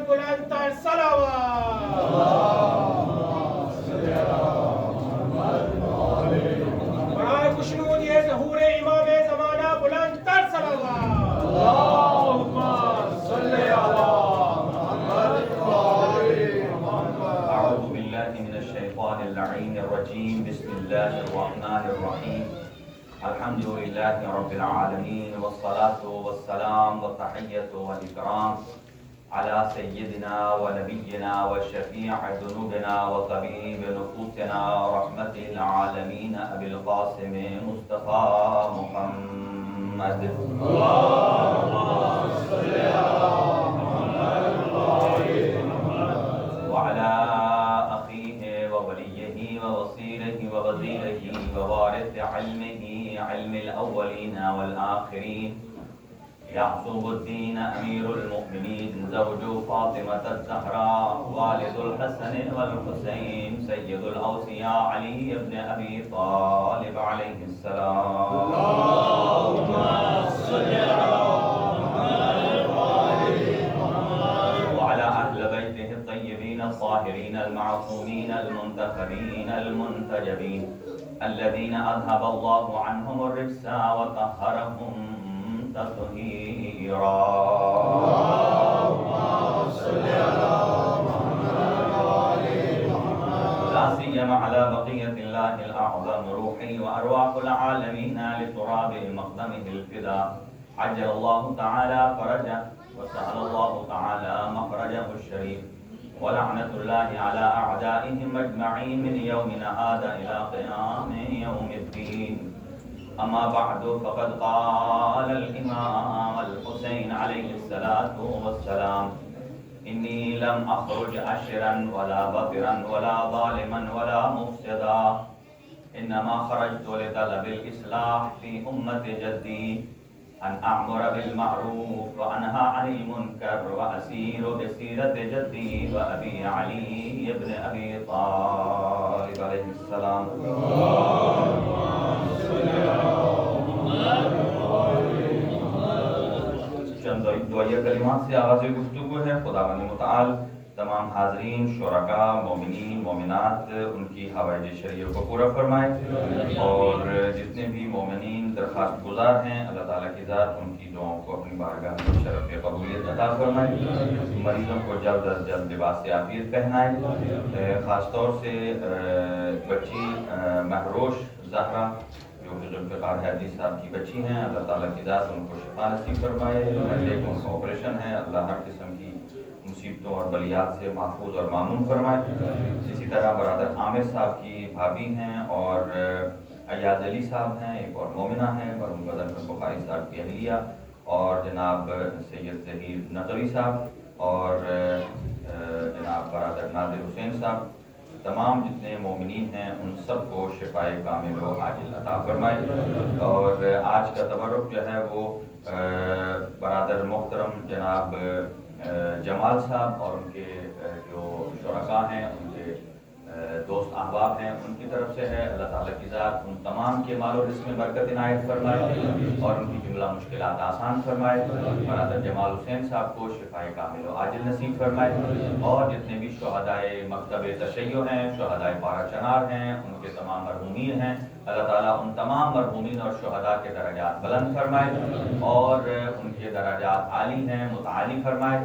بلند تر صلوات. برائے خوشنود یہ ظہور امام زمانہ بلند تر صلوات. أعوذ بالله من الشيطان اللعين الرجيم. بسم الله الرحمن الرحيم. الحمد لله رب العالمين، والصلاة والسلام والتحية والإكرام على سيدنا ونبينا وشفيع ذنوبنا وطبيب نفوسنا ورحمة العالمين أبي القاسم مصطفى محمد. اللهم صل على وعلى أخيه ووليه ووصيله ووزيره ووارث علمه علم الأولين والآخرين يعصب الدين أمير المؤمنين زوج فاطمة الزهراء والد الحسن والحسين سيد الأوصياء علي بن أبي طالب عليه السلام. اللهم صل على الطاهرين المعصومين المنتخبين المنتجبين الذين أذهب الله عنهم الرجس وطهرهم تطهيرا. اللهم صل على محمد لا سيما على بقية الله الأعظم روحي وأرواح العالمين لتراب مقدمه الفداء عجل الله تعالى فرجه وسهل الله تعالى مخرجه الشريف ولعنة الله على أعدائهم أجمعين من يومنا هذا إلى قيام يوم الدين. أما بعد فقد قال الإمام الحسين عليه الصلاة والسلام: إني لم أخرج أشرا ولا بطرا ولا ظالما ولا مفسدا، إنما خرجت لطلب الإصلاح في أمة جدي، أن أعمر بالمعروف وأنهى عن المنكر وأسير بسيرة جدي وأبي علي بن أبي طالب عليه السلام. چند دعائیہ کلمات سے آغاز گفتگو ہے. خداوند متعال تمام حاضرین، شرکاء، مومنین، مومنات ان کی حوائج شرعیہ کو پورا فرمائے، اور جتنے بھی مومنین درخواست گزار ہیں اللہ تعالیٰ کی ذات ان کی دعاؤں کو اپنی بارگاہ میں شرف قبولیت عطا فرمائے، مریضوں کو جلد از جلد لباس عافیت پہنائے. خاص طور سے بچی مہروش زہرا جو کہ ذوالفقار حیدری صاحب کی بچی ہیں، اللہ تعالیٰ کی ذات ان کو شفا نصیب فرمائے. ایک ان کا آپریشن ہے، اللہ ہر قسم کی مصیبتوں اور بلیات سے محفوظ اور معمون فرمائے. اسی طرح برادر عامر صاحب کی بھابھی ہیں اور ایاز علی صاحب ہیں، ایک اور مومنہ ہیں مرحوم بدر بخاری صاحب کی اہلیہ، اور جناب سید ظہیر نقوی صاحب اور جناب برادر نادر حسین صاحب. تمام جتنے مومنین ہیں ان سب کو شفائے کامل و عاجل عطا فرمائے. اور آج کا تبرک جو ہے وہ برادر محترم جناب جمال صاحب اور ان کے جو شرکاء ہیں، ان کے دوست احباب ہیں، ان کی طرف سے ہے. اللہ تعالیٰ کی ذات ان تمام کے مال و رزق میں برکت عنایت فرمائے اور ان کی جملہ مشکلات آسان فرمائے. برادر جمال حسین صاحب کو شفائے کامل و عاجل نصیب فرمائے، اور جتنے بھی شہدائے مکتب تشیع ہیں، شہدائے پارہ چنار ہیں، ان کے تمام مرحومین ہیں، اللہ تعالیٰ ان تمام مرحومین اور شہداء کے درجات بلند فرمائے اور ان کے درجات عالی ہیں متعالی فرمائے،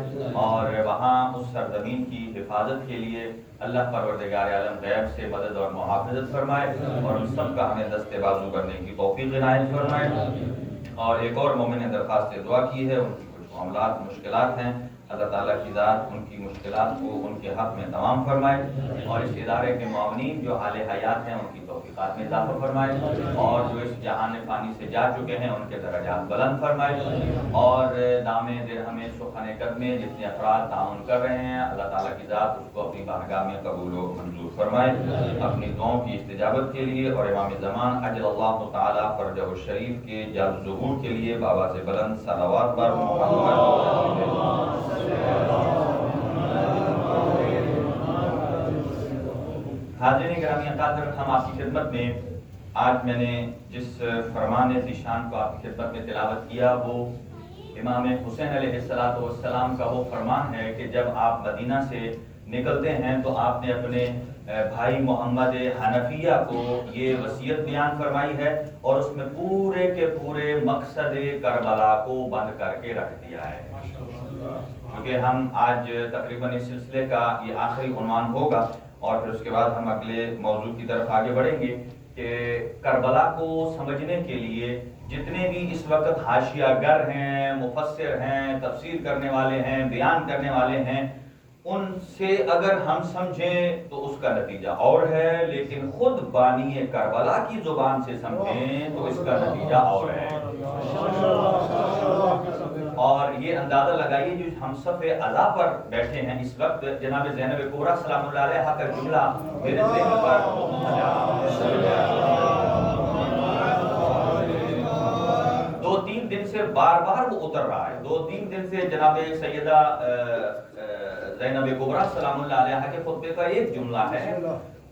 اور وہاں اس سرزمین کی حفاظت کے لیے اللہ پروردگار عالم غیب سے مدد اور محافظت فرمائے اور ان سب کا ہمیں دست بازو کرنے کی توفیق عنایت فرمائے. اور ایک اور مومن نے درخواست دعا کی ہے، ان کی کچھ معاملات مشکلات ہیں، اللہ تعالیٰ کی ذات ان کی مشکلات کو ان کے حق میں تمام فرمائے، اور اس ادارے کے معاونین جو حال حیات ہیں ان کی توفیقات میں اضافہ فرمائے، اور جو اس جہان فانی سے جا چکے ہیں ان کے درجات بلند فرمائے، اور دام درہم سخن قدمے جتنے افراد تعاون کر رہے ہیں اللہ تعالیٰ کی ذات اس کو اپنی بارگاہ میں قبول و منظور فرمائے. اپنی دعاؤں کی استجابت کے لیے اور امام زمان اجل اللہ تعالیٰ فرجہ الشریف کے جلد ظہور کے لیے بابا سے بلند صلوات پر محمد. حاضرین گرامی اقدار، ہم آپ کی خدمت میں آج میں نے جس فرمان ذیشان کو آپ کی خدمت میں تلاوت کیا وہ امام حسین علیہ السلام کا وہ فرمان ہے کہ جب آپ مدینہ سے نکلتے ہیں تو آپ نے اپنے بھائی محمد حنفیہ کو یہ وصیت بیان فرمائی ہے اور اس میں پورے کے پورے مقصد کربلا کو بند کر کے رکھ دیا ہے. کیونکہ ہم آج تقریباً اس سلسلے کا یہ آخری عنوان ہوگا اور پھر اس کے بعد ہم اگلے موضوع کی طرف آگے بڑھیں گے کہ کربلا کو سمجھنے کے لیے جتنے بھی اس وقت حاشیہ گر ہیں، مفسر ہیں، تفسیر کرنے والے ہیں، بیان کرنے والے ہیں، ان سے اگر ہم سمجھیں تو اس کا نتیجہ اور ہے، لیکن خود بانی کربلا کی زبان سے سمجھیں تو اس کا نتیجہ اور ہے. اور یہ اندازہ لگائیے جو ہم صف اعلیٰ پر بیٹھے ہیں اس وقت، جناب زینب کبریٰ سلام اللہ علیہا کا جملہ میرے ذہن پر 2-3 دن سے بار بار وہ اتر رہا ہے. 2-3 دن سے جناب سیدہ زینب کبریٰ سلام اللہ علیہا کے خطبے کا ایک جملہ ہے،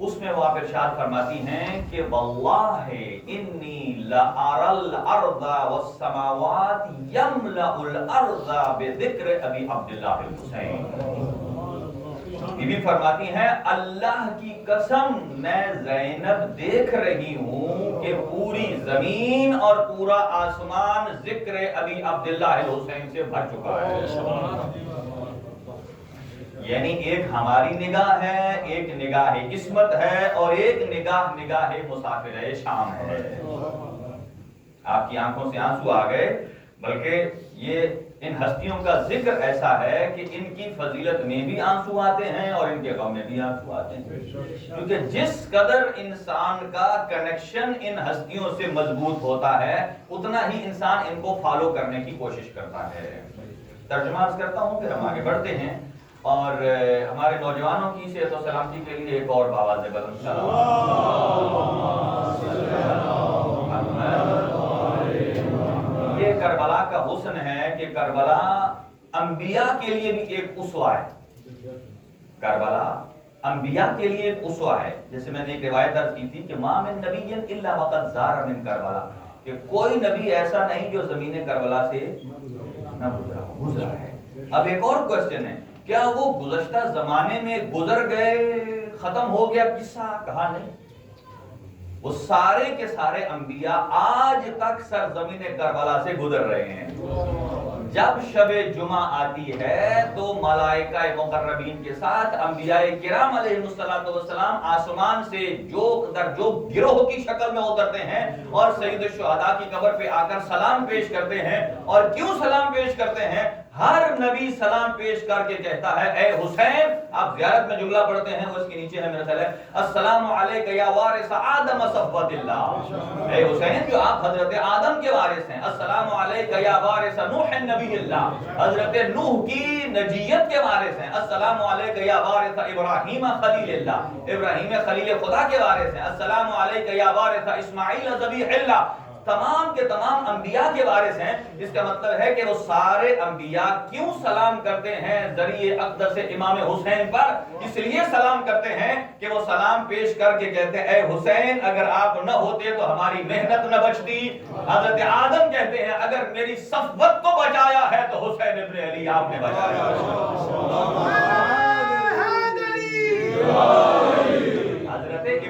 اس میں وہ آپ ارشاد فرماتی ہیں کہ واللہ انی لأری الارض والسماوات یملأ الارض بذکر ابی عبداللہ الحسین. بی بی فرماتی ہیں اللہ کی قسم میں زینب دیکھ رہی ہوں کہ پوری زمین اور پورا آسمان ذکر ابی عبداللہ الحسین سے بھر چکا ہے. یعنی ایک ہماری نگاہ ہے، ایک نگاہ قسمت ہے اور ایک نگاہ مسافر شام ہے. آپ کی آنکھوں سے آنسو آ گئے، بلکہ یہ ان ہستیوں کا ذکر ایسا ہے کہ ان کی فضیلت میں بھی آنسو آتے ہیں اور ان کے غم میں بھی آنسو آتے ہیں. کیونکہ جس قدر انسان کا کنیکشن ان ہستیوں سے مضبوط ہوتا ہے اتنا ہی انسان ان کو فالو کرنے کی کوشش کرتا ہے. ترجمہ کرتا ہوں پھر ہم آگے بڑھتے ہیں اور ہمارے نوجوانوں کی صحت و سلامتی کے لیے ایک اور باواز بلند یہ کربلا کا حسن ہے کہ کربلا انبیاء کے لیے بھی ایک اسوہ ہے. کربلا انبیاء کے لیے ایک اسوہ ہے. جیسے میں نے ایک روایت درج کی تھی کہ ما من نبی الا وقد زار من کربلا، کہ کوئی نبی ایسا نہیں جو زمین کربلا سے نہ گزرا ہے. اب ایک اور کوشچن ہے، کیا وہ گزشتہ زمانے میں گزر گئے، ختم ہو گیا قصہ؟ کہا نہیں. وہ سارے کے سارے انبیاء آج تک سرزمین کربلا سے گزر رہے ہیں. جب شب جمعہ آتی ہے تو ملائکہ مقربین کے ساتھ انبیاء کرام علیہ السلام آسمان سے جوک در جوک گروہ کی شکل میں اترتے ہیں اور سید الشہداء کی قبر پہ آ کر سلام پیش کرتے ہیں. اور کیوں سلام پیش کرتے ہیں؟ ہر نبی سلام پیش کر کے کہتا ہے اے حسین، آپ زیارت میں جملہ پڑھتے ہیں وہ اس کے نیچے ہے میرا خیال ہے، السلام علیک یا وارث آدم صفوت اللہ. اے حسین جو آپ حضرت آدم کے وارث ہیں. السلام علیک یا وارث نوح نبی اللہ، حضرت نوح کی نجیت کے وارث ہیں. السلام علیک یا وارث ابراہیم خلیل اللہ، ابراہیم خلیل خدا کے وارث ہیں. السلام علیک یا وارث اسماعیل ذبیح اللہ، تمام کے تمام انبیاء کے وارث ہیں. اس کا مطلب ہے کہ وہ سارے انبیاء کیوں سلام کرتے ہیں ذریعے اقدس امام حسین پر؟ اس لیے سلام کرتے ہیں کہ وہ سلام پیش کر کے کہتے ہیں اے حسین اگر آپ نہ ہوتے تو ہماری محنت نہ بچتی. حضرت آدم کہتے ہیں اگر میری صفوت کو بچایا ہے تو حسین ابن علی آپ نے بچایا.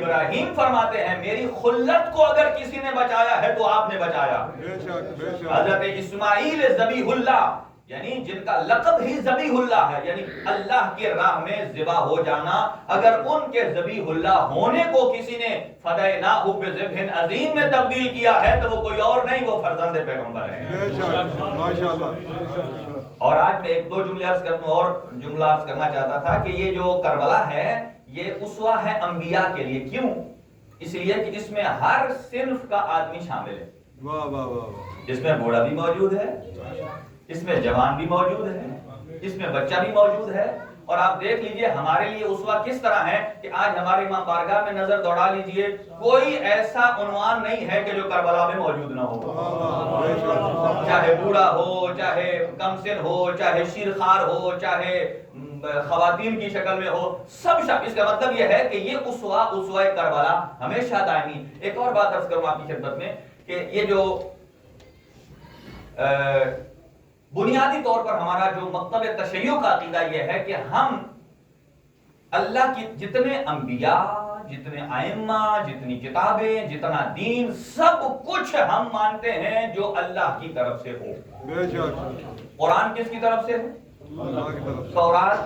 ابراہیم فرماتے ہیں میری خلت کو اگر کسی نے بچایا ہے تو آپ نے بچایا. حضرت اسماعیل ذبیح اللہ، یعنی جن کا لقب ہی ذبیح اللہ ہے، یعنی اللہ کی راہ میں ذبح ہو جانا، اگر ان کے ذبیح اللہ ہونے کو کسی نے فدیناہ بذبح عظیم میں تبدیل کیا ہے تو وہ کوئی اور نہیں، وہ فرزند پیغمبر ہے. اور آج میں ایک دو جملے عرض کرتا ہوں اور جملہ عرض کرنا چاہتا تھا کہ یہ جو کربلا ہے یہ اسوہ ہے انبیاء کے لیے. کیوں؟ اس لیے کہ اس میں ہر صنف کا آدمی شامل ہے. واہ واہ واہ. اس میں بوڑھا بھی موجود ہے، اس میں جوان بھی موجود ہے، اس میں بچہ بھی موجود ہے. اور آپ دیکھ لیجئے ہمارے لیے اسوہ کس طرح ہے کہ آج ہمارے امام بارگاہ میں نظر دوڑا لیجئے، کوئی ایسا عنوان نہیں ہے کہ جو کربلا میں موجود نہ ہو. چاہے بوڑھا ہو، چاہے کم سن ہو، چاہے شیرخوار ہو، چاہے خواتین کی شکل میں ہو، سب شب. اس کا مطلب یہ ہے کہ یہ اسوہ کربلا ہمیشہ دائمی. ایک اور بات عرض کروں آپ کی خدمت میں کہ یہ جو بنیادی طور پر ہمارا جو مکتب تشیع کا عقیدہ یہ ہے کہ ہم اللہ کی جتنے انبیاء، جتنے ائمہ، جتنی کتابیں، جتنا دین، سب کچھ ہم مانتے ہیں جو اللہ کی طرف سے ہو۔ قرآن کس کی طرف سے ہے؟ تورات،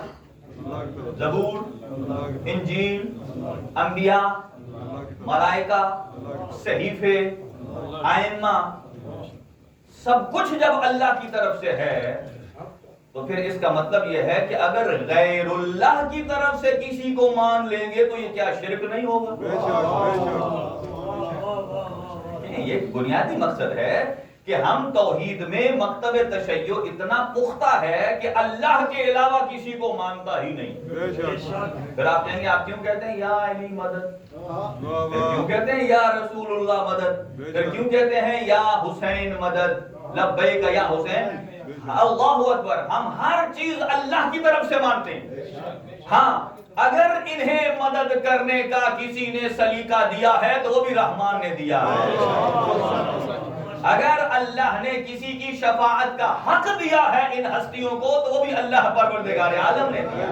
زبور، انجیل، انبیاء، ملائکہ، صحیفے، ائمہ، سب کچھ جب اللہ کی طرف سے ہے تو پھر اس کا مطلب یہ ہے کہ اگر غیر اللہ کی طرف سے کسی کو مان لیں گے تو یہ کیا شرک نہیں ہوگا؟ یہ بنیادی مقصد ہے کہ ہم توحید میں مکتب تشیع اتنا پختہ ہے کہ اللہ کے علاوہ کسی کو مانتا ہی نہیں۔ پھر آپ کہیں گے آپ کیوں کہتے ہیں یا علی مدد، پھر کیوں کہتے ہیں یا رسول اللہ مدد، پھر کیوں کہتے ہیں یا حسین مدد، لبیک یا حسین، اللہ اکبر۔ ہم ہر چیز اللہ کی طرف سے مانتے ہیں۔ ہاں اگر انہیں مدد کرنے کا کسی نے سلیقہ دیا ہے تو وہ بھی رحمان نے دیا ہے۔ اگر اللہ نے کسی کی شفاعت کا حق دیا ہے ان ہستیوں کو تو وہ بھی اللہ پروردگار عالم نے دیا۔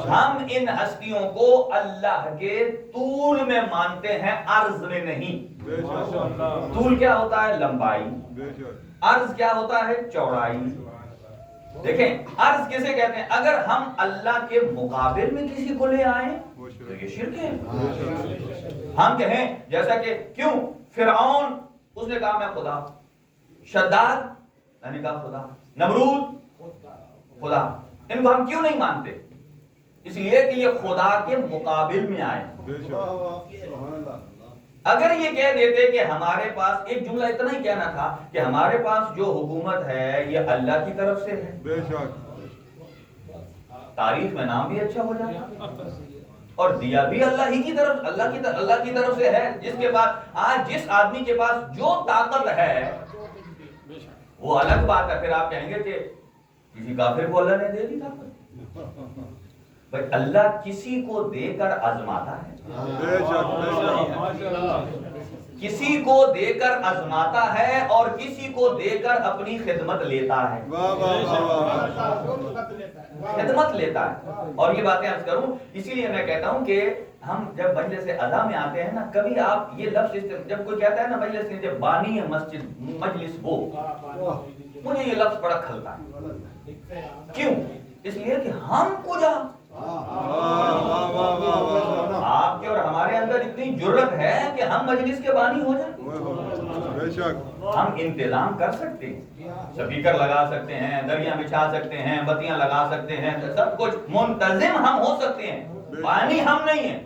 ہم ان ہستیوں کو اللہ کے طول میں مانتے ہیں، عرض میں نہیں۔ طول کیا ہوتا ہے؟ لمبائی۔ عرض کیا ہوتا ہے؟ چوڑائی۔ دیکھیں عرض کسے کہتے ہیں؟ اگر ہم اللہ کے مقابل میں کسی کو لے آئیں تو یہ شرک ہے۔ ہم کہیں جیسا کہ کیوں فرعون اس نے کہا میں خدا، شداد میں نے کہا خدا، نمرود خدا، ان کو ہم کیوں نہیں مانتے؟ اس لیے کہ یہ خدا کے مقابل میں آئے۔ اگر یہ کہہ دیتے کہ ہمارے پاس، ایک جملہ اتنا ہی کہنا تھا کہ ہمارے پاس جو حکومت ہے یہ اللہ کی طرف سے ہے، تاریخ میں نام بھی اچھا ہو جاتا اور دیا بھی اللہ ہی کی طرف، اللہ کی طرف سے ہے۔ جس کے بعد آج جس آدمی کے پاس جو طاقت ہے وہ الگ بات ہے، پھر آپ کہیں گے کہ کسی کافر کو اللہ نے دے دی طاقت۔ بھائی اللہ کسی کو دے کر آزماتا ہے، کسی کو دے کر آزماتا ہے اور کسی کو دے کر اپنی خدمت لیتا ہے، خدمت لیتا ہے۔ اور یہ باتیں عرض کروں اسی لیے میں کہتا ہوں کہ ہم جب مجلس اذا میں آتے ہیں نا، کبھی آپ یہ لفظ جب کوئی کہتا ہے نا مجلس میں جب بانی ہے مسجد مجلس وہ، مجھے یہ لفظ بڑا کھلتا ہے۔ کیوں؟ اس لیے کہ ہم کجا آپ کے اور ہمارے اندر اتنی جرت ہے کہ ہم مجلس کے بانی ہو جائیں۔ ہم انتظام کر سکتے ہیں، سپیکر لگا سکتے ہیں، دریاں بچھا سکتے ہیں، بتیاں لگا سکتے ہیں، سب کچھ منتظم ہم ہو سکتے ہیں، بانی ہم نہیں ہیں۔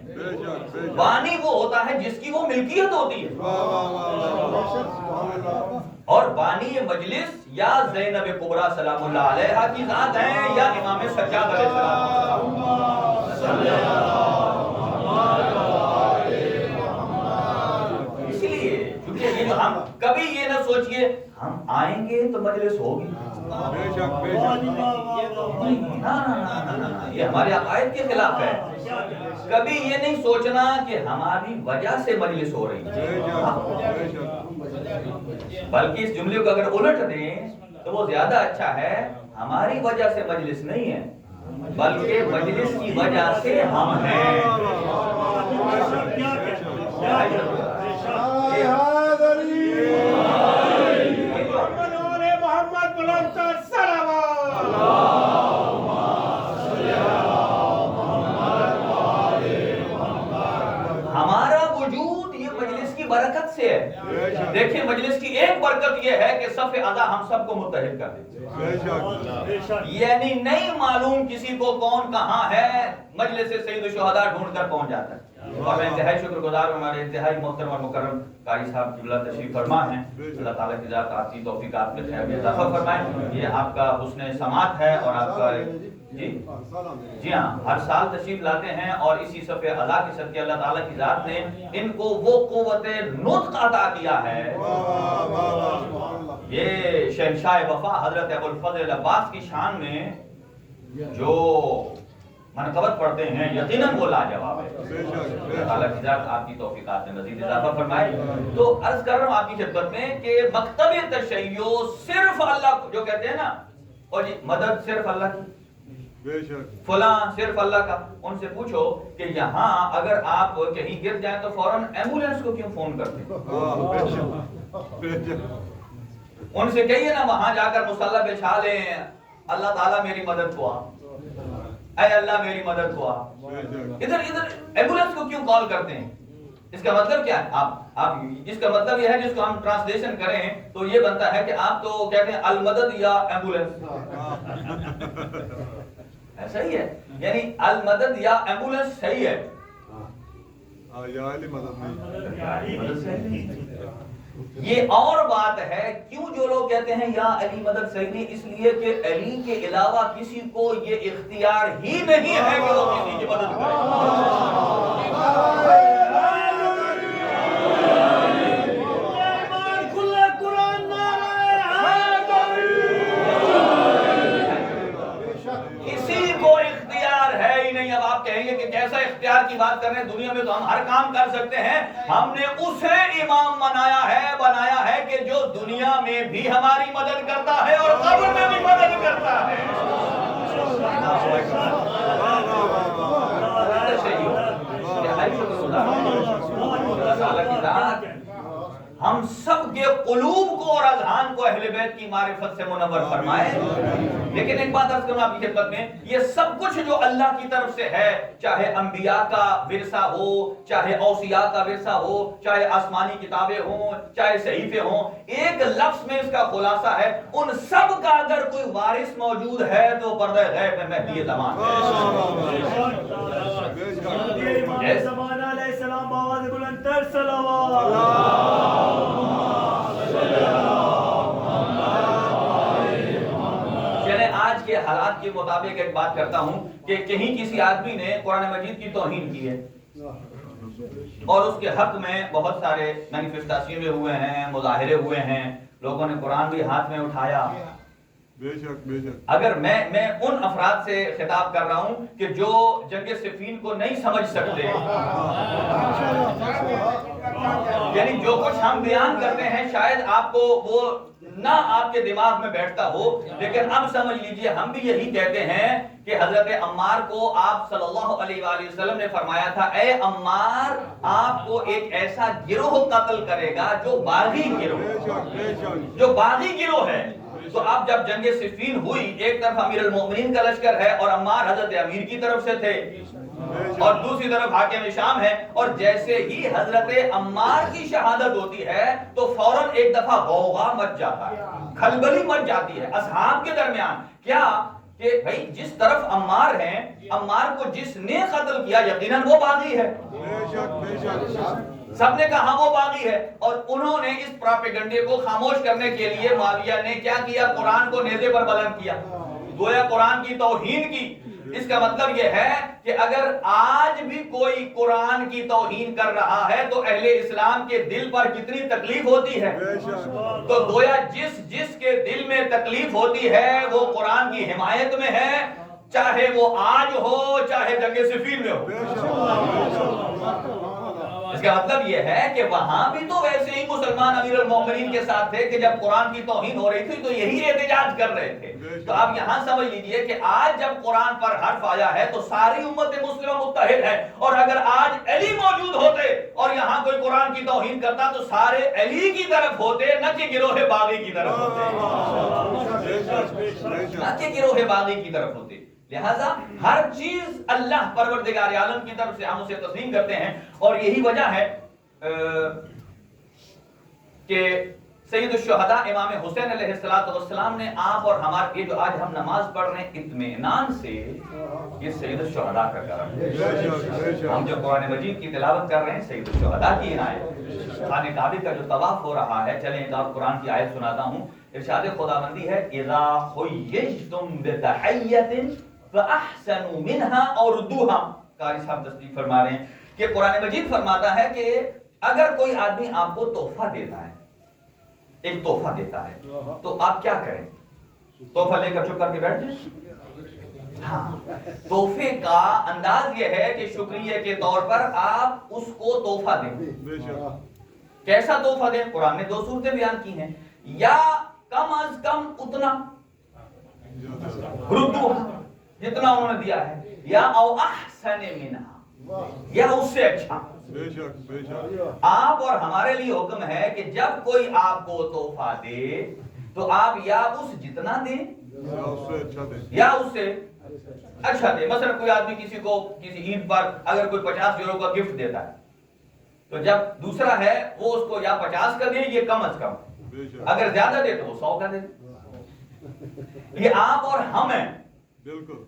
بانی وہ ہوتا ہے جس کی وہ ملکیت ہوتی ہے، اور بانی مجلس یا زینب کبریٰ سلام اللہ علیہا کی ذات ہیں یا امام سجاد علیہ السلام۔ اسی لیے چونکہ یہ ہم کبھی یہ نہ سوچئے ہم آئیں گے تو مجلس ہوگی، یہ ہمارے عقائد کے خلاف ہے۔ کبھی یہ نہیں سوچنا کہ ہماری وجہ سے مجلس ہو رہی ہے، بلکہ اس جملے کو اگر الٹ دیں تو وہ زیادہ اچھا ہے، ہماری وجہ سے مجلس نہیں ہے بلکہ مجلس کی وجہ سے ہم ہیں۔ محمد بلند تر صلوات۔ ہمارا وجود یہ مجلس کی برکت سے ہے۔ دیکھیں مجلس کی ایک برکت یہ ہے کہ صف اذا ہم سب کو متحد کر دیتے، یعنی نہیں معلوم کسی کو کون کہاں ہے، مجلس سے سید الشہداء ڈھونڈ کر پہنچ جاتا ہے۔ اور میں انتہائی شکر گزار ہوں ہمارے انتہائی محترم اور مکرم قاری صاحب قبلہ تشریف فرما ہیں، اللہ تعالیٰ کی ذات آپ کی توفیقات میں خیر میں اضافہ فرمائیں۔ یہ آپ کا حسن سماعت ہے اور آپ کا جی ہاں ہر سال تشریف لاتے ہیں، اور اسی صف اذا کے صدقے اللہ تعالیٰ کی ذات نے ان کو وہ قوت نطق عطا کیا ہے۔ یہ شہنشاہ وفا حضرت ابوالفضل عباس کی شان میں جو منقبت پڑھتے ہیں یقیناً وہ لاجواب ہے. اللہ تعالیٰ کی ذات آپ کی توفیقات میں مزید اضافہ فرمائے. تو عرض کر رہا ہوں آپ کی خدمت میں کہ مکتب تشیع صرف اللہ کو جو کہتے ہیں نا، اور جی مدد صرف اللہ کی، فلاں صرف اللہ کا، ان سے پوچھو کہ یہاں اگر آپ کہیں گر جائیں تو فوراً ایمبولینس کو کیوں فون کرتے ہیں؟ ان سے کہیے نا وہاں جا کر مصلی بچھا لیں، اللہ تعالیٰ میری مدد کو آ، اے اللہ میری مدد کو آ. ادھر ایمبولینس کو کیوں کال کرتے ہیں؟ اس کا مطلب کیا ہے؟ آپ اس کا مطلب یہ ہے جس کو ہم ٹرانسلیشن کریں تو یہ بنتا ہے کہ آپ تو کہتے ہیں المدد یا ایمبولینس. ایسا ہی ہے، یعنی المدد یا ایمبولینس صحیح ہے، یہ اور بات ہے. کیوں جو لوگ کہتے ہیں یا علی مدد صحیح نہیں؟ اس لیے کہ علی کے علاوہ کسی کو یہ اختیار ہی نہیں ہے کہ وہ کسی کی مدد کرے. کسی کو اختیار ہے ہی نہیں. اب آپ کہیں گے کہ کیسا اختیار کی بات کر رہے ہیں؟ دنیا میں تو ہم ہر کام کر سکتے ہیں. ہم نے اسے امام بنایا ہے کہ جو دنیا میں بھی ہماری مدد کرتا ہے اور قبر میں بھی مدد کرتا ہے. ہم سب کے قلوب کو اور اذہان کو اہل بیت کی معرفت سے منور فرمائے. لیکن ایک بات عرض کروں آپ کی خدمت میں، یہ سب کچھ جو اللہ کی طرف سے ہے، چاہے انبیاء کا ورثہ ہو، چاہے اوصیاء کا ورثہ ہو، چاہے آسمانی کتابیں ہوں، چاہے صحیفے ہوں، ایک لفظ میں اس کا خلاصہ ہے، ان سب کا اگر کوئی وارث موجود ہے تو پردہ غیب میں مہدی زمان ہے. زمان علیہ السلام باواز بلندر صلوات. چلیں آج کے حالات کے مطابق ایک بات کرتا ہوں کہ کہیں کسی آدمی نے قرآن مجید کی توہین کی ہے اور اس کے حق میں بہت سارے مینیفیسٹیشن ہوئے ہیں، مظاہرے ہوئے ہیں، لوگوں نے قرآن بھی ہاتھ میں اٹھایا. بے شک بے شک. اگر میں ان افراد سے خطاب کر رہا ہوں کہ جو جنگ صفین کو نہیں سمجھ سکتے، یعنی جو کچھ ہم بیان کرتے ہیں شاید آپ کو وہ نہ آپ کے دماغ میں بیٹھتا ہو، لیکن اب سمجھ لیجئے ہم بھی یہی کہتے ہیں کہ حضرت عمار کو آپ صلی اللہ علیہ وآلہ وسلم نے فرمایا تھا، اے عمار آپ کو ایک ایسا گروہ قتل کرے گا جو باغی گروہ ہے. تو اب جب جنگ صفین ہوئی، ایک طرف امیر المومنین کا لشکر ہے اور عمار حضرت امیر کی طرف سے تھے اور دوسری طرف حاکم شام ہے، اور جیسے ہی حضرت عمار کی شہادت ہوتی ہے تو فوراً ایک دفعہ غوغا مچ جاتا ہے، کھلبلی مچ جاتی ہے اصحاب کے درمیان. کیا کہ بھئی جس طرف عمار ہیں، عمار کو جس نے قتل کیا یقیناً وہ باغی ہے. سب نے کہا وہ باغی ہے، اور انہوں نے اس پراپیگنڈے کو خاموش کرنے کے لیے معاویہ نے کیا کیا؟ قرآن کو نیزے پر بلند کیا، گویا قرآن کی توہین کی. اس کا مطلب یہ ہے کہ اگر آج بھی کوئی قرآن کی توہین کر رہا ہے تو اہل اسلام کے دل پر کتنی تکلیف ہوتی ہے. تو گویا جس کے دل میں تکلیف ہوتی ہے وہ قرآن کی حمایت میں ہے، چاہے وہ آج ہو چاہے جنگ صفین میں ہو. اس کا مطلب یہ ہے کہ وہاں بھی تو ویسے ہی مسلمان امیر المومنین کے ساتھ تھے کہ جب قرآن کی توہین ہو رہی تھی تو یہی احتجاج کر رہے تھے. تو آپ یہاں سمجھ لیجئے کہ آج جب قرآن پر حرف آیا ہے تو ساری امت مسلمہ متحد ہے، اور اگر آج علی موجود ہوتے اور یہاں کوئی قرآن کی توہین کرتا تو سارے علی کی طرف ہوتے، نہ کہ گروہ باغی کی طرف ہوتے. لہذا ہر چیز اللہ پروردگار عالم کی طرف سے ہم اسے تسلیم کرتے ہیں، اور یہی وجہ ہے کہ سید الشہداء امام حسین علیہ السلام نے آپ اور ہمارے جو آج ہم نماز پڑھ رہے ہیں اطمینان سے، یہ سید الشہداء کا کرم ہے. ہم جو قرآن مجید کی تلاوت کر رہے ہیں سید الشہداء کی عنایت. خانہ کعبہ کا جو طواف ہو رہا ہے، چلیں ایک اور قرآن کی آیت سناتا ہوں. ارشاد خداوندی ہے اذا حیجتم بتحیۃ فاحسنوا منها اور ردوها. قاری صاحب تصدیق فرما رہے ہیں کہ قرآن مجید فرماتا ہے کہ اگر کوئی آدمی آپ کو تحفہ دیتا ہے، ایک تحفہ دیتا ہے، تو آپ کیا کریں؟ تحفہ لے کر چپ کر کے بیٹھ جائیں؟ ہاں تحفے کا انداز یہ ہے کہ شکریہ کے طور پر آپ اس کو تحفہ دیں. بے شک کیسا تحفہ دیں؟ قرآن نے 2 صورتیں بیان کی ہیں. یا کم از کم اتنا ردو جتنا انہوں نے دیا ہے، یا او احسن منہا، یا اس سے اچھا. بے شک بے شک آپ اور ہمارے لیے حکم ہے کہ جب کوئی آپ کو تحفہ دے تو آپ یا اس جتنا دیں یا اس سے اچھا دے. یا اس سے اچھا دے. مثلا کوئی آدمی کسی کو کسی عید پر اگر کوئی 50 یورو کا گفٹ دیتا ہے تو جب دوسرا ہے وہ اس کو یا 50 کا دے، یہ کم از کم. بے شک اگر زیادہ دے تو وہ 100 کا دے. یہ آپ اور ہم ہیں. بالکل.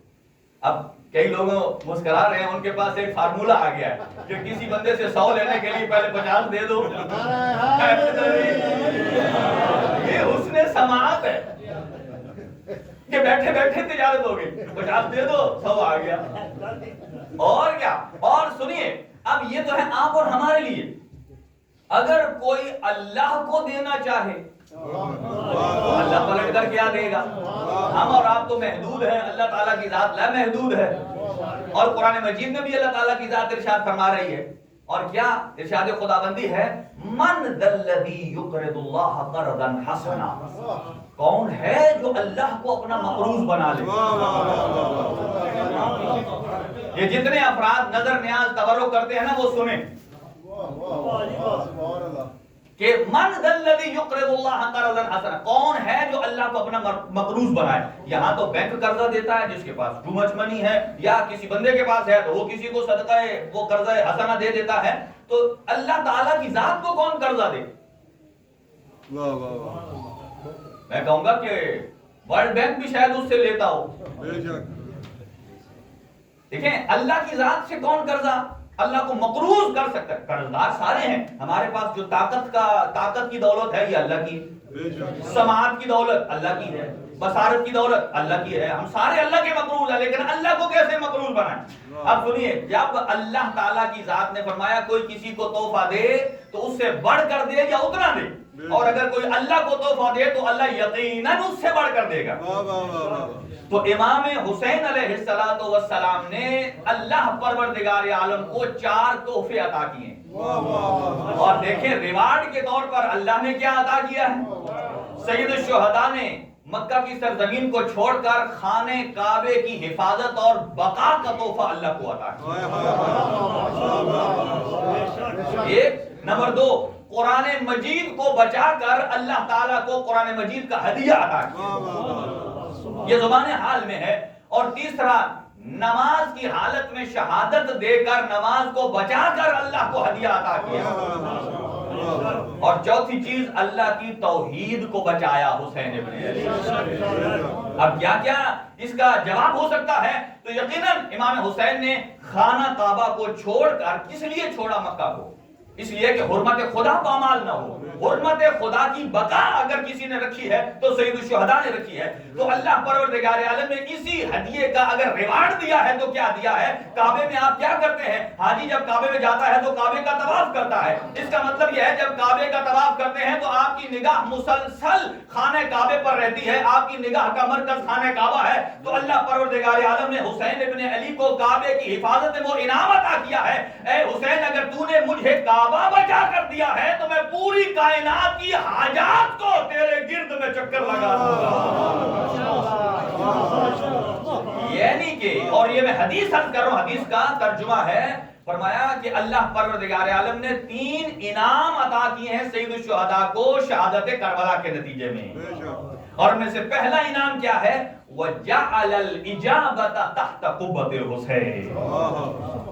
اب کئی لوگ مسکرا رہے ہیں، ان کے پاس ایک فارمولا آ گیا ہے کہ کسی بندے سے 100 لینے کے لیے پہلے 50 دے دو. یہ حسن سماعت ہے کہ بیٹھے بیٹھے تجارت ہو گئی، 50 دے دو 100 آ گیا. اور کیا؟ اور سنیے، اب یہ تو ہے آپ اور ہمارے لیے. اگر کوئی اللہ کو دینا چاہے تو اللہ پلٹ کر کیا دے گا؟ ہم اور آپ تو محدود ہیں، اللہ تعالیٰ کی ذات لا محدود ہے. اور قرآن مجید میں بھی اللہ تعالیٰ کی ذات ارشاد فرما رہی ہے. اور کیا ارشاد خداوندی ہے؟ من ذا الذی یقرض اللہ قرضا حسنا. کون ہے جو اللہ کو اپنا مقروض بنا لے؟ یہ جتنے افراد نظر نیاز تبرک کرتے ہیں نا وہ سنیں کہ من ذا الذی یقرض اللہ قرضا حسنا، کون ہے جو اللہ کو اپنا مقروض بنائے. یہاں تو بینک قرضہ دیتا ہے جس کے پاس ٹو مچ منی ہے، یا کسی بندے کے پاس ہے تو وہ کسی کو صدقہ وہ قرضہ حسنہ دے دیتا ہے. تو اللہ تعالیٰ کی ذات کو کون قرضہ دے؟ واہ واہ واہ. میں کہوں گا کہ ورلڈ بینک بھی شاید اس سے لیتا ہو. بے شک. دیکھیں اللہ کی ذات سے کون قرضہ اللہ کو مقروض کر سکتا ہے؟ قرضدار سارے ہیں. ہمارے پاس جو طاقت کی دولت ہے یہ اللہ کی، بے شک. سماعت کی دولت اللہ کی ہے، بصارت کی دولت اللہ کی ہے. ہم سارے اللہ کے مقروض ہیں، لیکن اللہ کو کیسے مقروض بنائیں؟ اب سنیے، جب اللہ تعالیٰ کی ذات نے فرمایا کوئی کسی کو تحفہ دے تو اس سے بڑھ کر دے یا اتنا دے. اور اگر کوئی اللہ کو تحفہ دے تو اللہ یقیناً اس سے بڑھ کر دے گا. واہ واہ واہ واہ. تو امام حسین علیہ السلام نے اللہ پروردگار عالم کو 4 تحفے عطا کیے. اور دیکھیں ریوارڈ کے طور پر اللہ نے کیا عطا کیا ہے؟ سید الشہداء نے مکہ کی سرزمین کو چھوڑ کر خانہ کعبے کی حفاظت اور بقا کا تحفہ اللہ کو عطا کیا. ایک. نمبر 2، قرآن مجید کو بچا کر اللہ تعالیٰ کو قرآن مجید کا ہدیہ عطا کیا، یہ زبان حال میں ہے. اور تیسرا، نماز کی حالت میں شہادت دے کر نماز کو بچا کر اللہ کو ہدیہ عطا کیا. اور چوتھی چیز، اللہ کی توحید کو بچایا حسین ابن علی. اب کیا کیا اس کا جواب ہو سکتا ہے؟ تو یقیناً امام حسین نے خانہ کعبہ کو چھوڑ کر کس لیے چھوڑا مکہ کو؟ اس لیے کہ حرمت خدا پامال نہ ہو. حرمت خدا کی بقا اگر کسی نے رکھی ہے تو سید الشہداء نے رکھی ہے. تو اللہ پروردگار عالم نے اسی ہدیے کا اگر ریوارڈ دیا ہے تو کیا دیا ہے؟ کعبے میں آپ کیا کرتے ہیں؟ حاجی جب کعبے میں جاتا ہے تو کعبے کا طواف کرتا ہے. اس کا مطلب یہ ہے جب کعبے کا طواف کرتے ہیں تو آپ کی نگاہ مسلسل خانہ کعبے پر رہتی ہے، آپ کی نگاہ کا مرکز خانہ کعبہ ہے. تو اللہ پروردگار عالم نے حسین ابن علی کو کعبے کی حفاظت میں وہ انعام عطا کیا ہے. اے حسین، اگر تو نے مجھے کعبہ بچا کر دیا ہے تو میں پوری کائنات کی حاجات کو تیرے گرد میں چکر لگا دوں گا. یعنی کہ، اور یہ میں حدیث عرض کر رہا ہوں، حدیث کا ترجمہ ہے، فرمایا کہ اللہ پروردگار عالم نے 3 انعام عطا کیے ہیں سید الشہداء کو شہادت کربلا کے نتیجے میں. اور میں سے پہلا انعام کیا ہے؟ وَجَعَلَ الْإِجَابَةَ تَحْتَ قُبَّةِ الْحُسَيْنِ،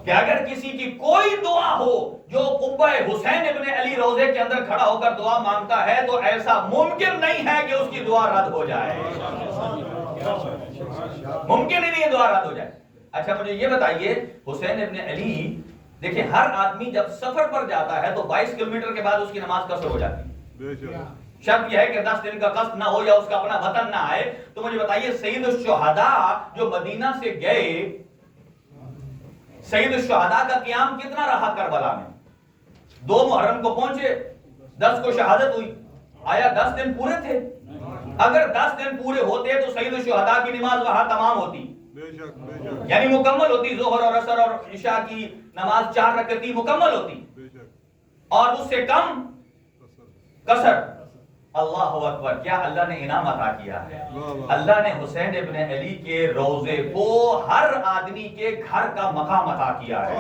کہ اگر کسی کی کوئی دعا ہو جو قبہ حسین ابن علی روضے کے اندر کھڑا ہو کر دعا مانگتا ہے تو ایسا ممکن نہیں ہے کہ اس کی دعا رد ہو جائے. ممکن ہی نہیں ہے دعا رد ہو جائے. اچھا مجھے یہ بتائیے، حسین ابن علی، دیکھیں ہر آدمی جب سفر پر جاتا ہے تو 22 کلومیٹر کے بعد اس کی نماز قصر ہو جاتی ہے. شرط یہ ہے کہ 10 دن کا قصد نہ ہو یا اس کا اپنا وطن نہ آئے. تو مجھے بتائیے، سید الشہداء جو مدینہ سے گئے، سید الشہداء کا قیام کتنا رہا کربلا میں؟ 2 محرم کو پہنچے، 10 کو شہادت ہوئی. آیا 10 دن پورے تھے؟ اگر 10 دن پورے ہوتے تو سید الشہداء کی نماز وہاں تمام ہوتی. بے شک بے شک یعنی مکمل ہوتی، ظہر اور عصر اور عشاء کی نماز 4 رکعتی مکمل ہوتی، بے شک اور اس سے کم قصر۔ اللہ اکبر، کیا اللہ نے انعام عطا کیا ہے! اللہ نے حسین ابن علی کے روضے کو ہر آدمی کے گھر کا مقام عطا کیا ہے۔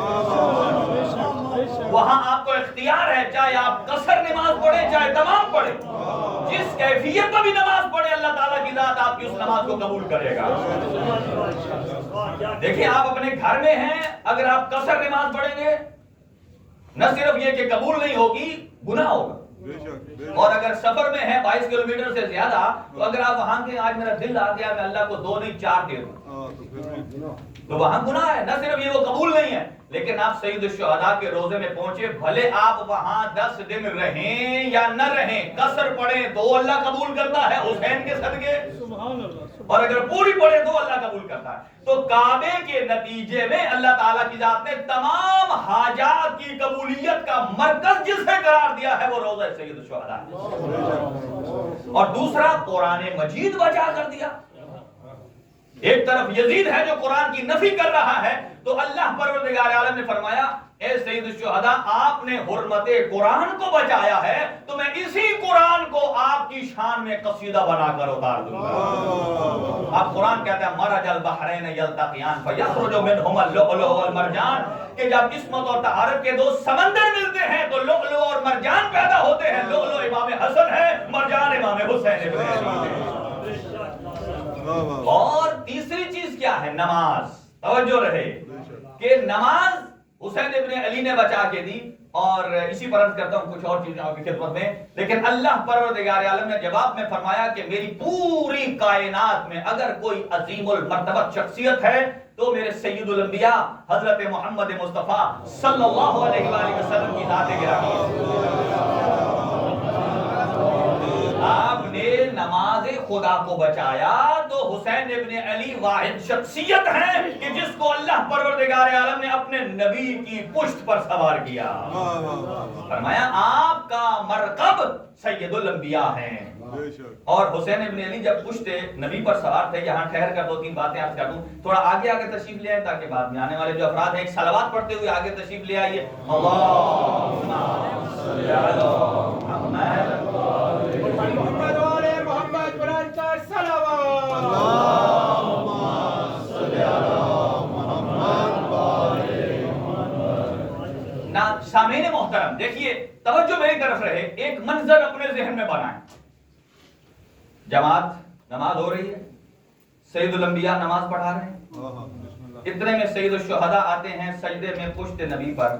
وہاں آپ کو اختیار ہے، چاہے آپ قصر نماز پڑھیں چاہے تمام پڑھیں، جس کیفیت میں بھی نماز پڑھیں اللہ تعالیٰ کی ذات آپ کی اس نماز کو قبول کرے گا۔ دیکھیں، آپ اپنے گھر میں ہیں، اگر آپ قصر نماز پڑھیں گے نہ صرف یہ کہ قبول نہیں ہوگی، گناہ ہوگا۔ اور اگر سفر میں ہے 22 کلومیٹر سے زیادہ، تو اگر آپ وہاں کے آج میرا دل آ گیا میں اللہ کو 2 نہیں 4 دے دوں، تو وہاں گناہ ہے۔ نہ صرف یہ وہ قبول نہیں ہے، لیکن آپ سید الشہداء کے روزے میں پہنچے، بھلے آپ وہاں 10 دن رہیں یا نہ رہیں، قصر پڑھیں تو اللہ قبول کرتا ہے حسین کے صدقے، اور اگر پوری پڑھیں تو اللہ قبول کرتا ہے۔ تو کعبے کے نتیجے میں اللہ تعالیٰ کی ذات نے تمام حاجات کی قبولیت کا مرکز جسے قرار دیا ہے وہ روضہ سید الشہداء، اور دوسرا قرآن مجید بچا کر دیا۔ ایک طرف یزید ہے جو قرآن کی نفی کر رہا ہے، تو اللہ پروردگار عالم نے فرمایا اے سید الشہداء، آپ نے حرمت قرآن کو بچایا ہے تو میں اسی قرآن کو آپ کی شان میں قصیدہ بنا کر اتار دوں گا۔ اب قرآن کہتا ہے مرج البحرین یلتقیان فیخرج منہما اللؤلؤ والمرجان، کہ جب عصمت اور طہارت کے 2 سمندر ملتے ہیں تو لؤلؤ اور مرجان پیدا ہوتے ہیں۔ لؤلؤ امام حسن ہے، مرجان امام حسین ابن علی ہے۔ اور تیسری چیز کیا ہے؟ نماز۔ توجہ رہے کہ نماز حسین ابن علی نے بچا کے دی، اور اسی پر عرض کرتا ہوں کچھ اور چیزیں آپ کی خدمت میں، لیکن اللہ پروردگار عالم نے جواب میں فرمایا کہ میری پوری کائنات میں اگر کوئی عظیم المرتبت شخصیت ہے تو میرے سید الانبیاء حضرت محمد مصطفیٰ صلی اللہ علیہ وآلہ وسلم کی ذات گرامی ہے۔ آپ نے نماز خدا کو بچایا تو حسین ابن علی واحد شخصیت ہیں کہ جس کو اللہ پروردگار عالم نے اپنے نبی کی پشت پر سوار کیا۔ فرمایا آپ کا مرکب سید الانبیاء ہیں۔ اور حسین ابن علی جب پشت نبی پر سوار تھے، یہاں ٹھہر کر 2-3 باتیں آپ کر دوں، تھوڑا آگے تشریف لے آئے تاکہ بعد میں آنے والے جو افراد ہیں ایک صلوات پڑھتے ہوئے آگے تشریف لے آئیے۔ اللہم صلی علی محمد محمد والے محمد بلند تر صلوات۔ اللہم صلی علی محمد والے محمد۔ سامعین محترم، دیکھیے توجہ میری طرف رہے، ایک منظر اپنے ذہن میں بنائیں۔ جماعت نماز ہو رہی ہے، سید الانبیاء نماز پڑھا رہے ہیں، اتنے میں سید الشہداء آتے ہیں سجدے میں پشت نبی پر۔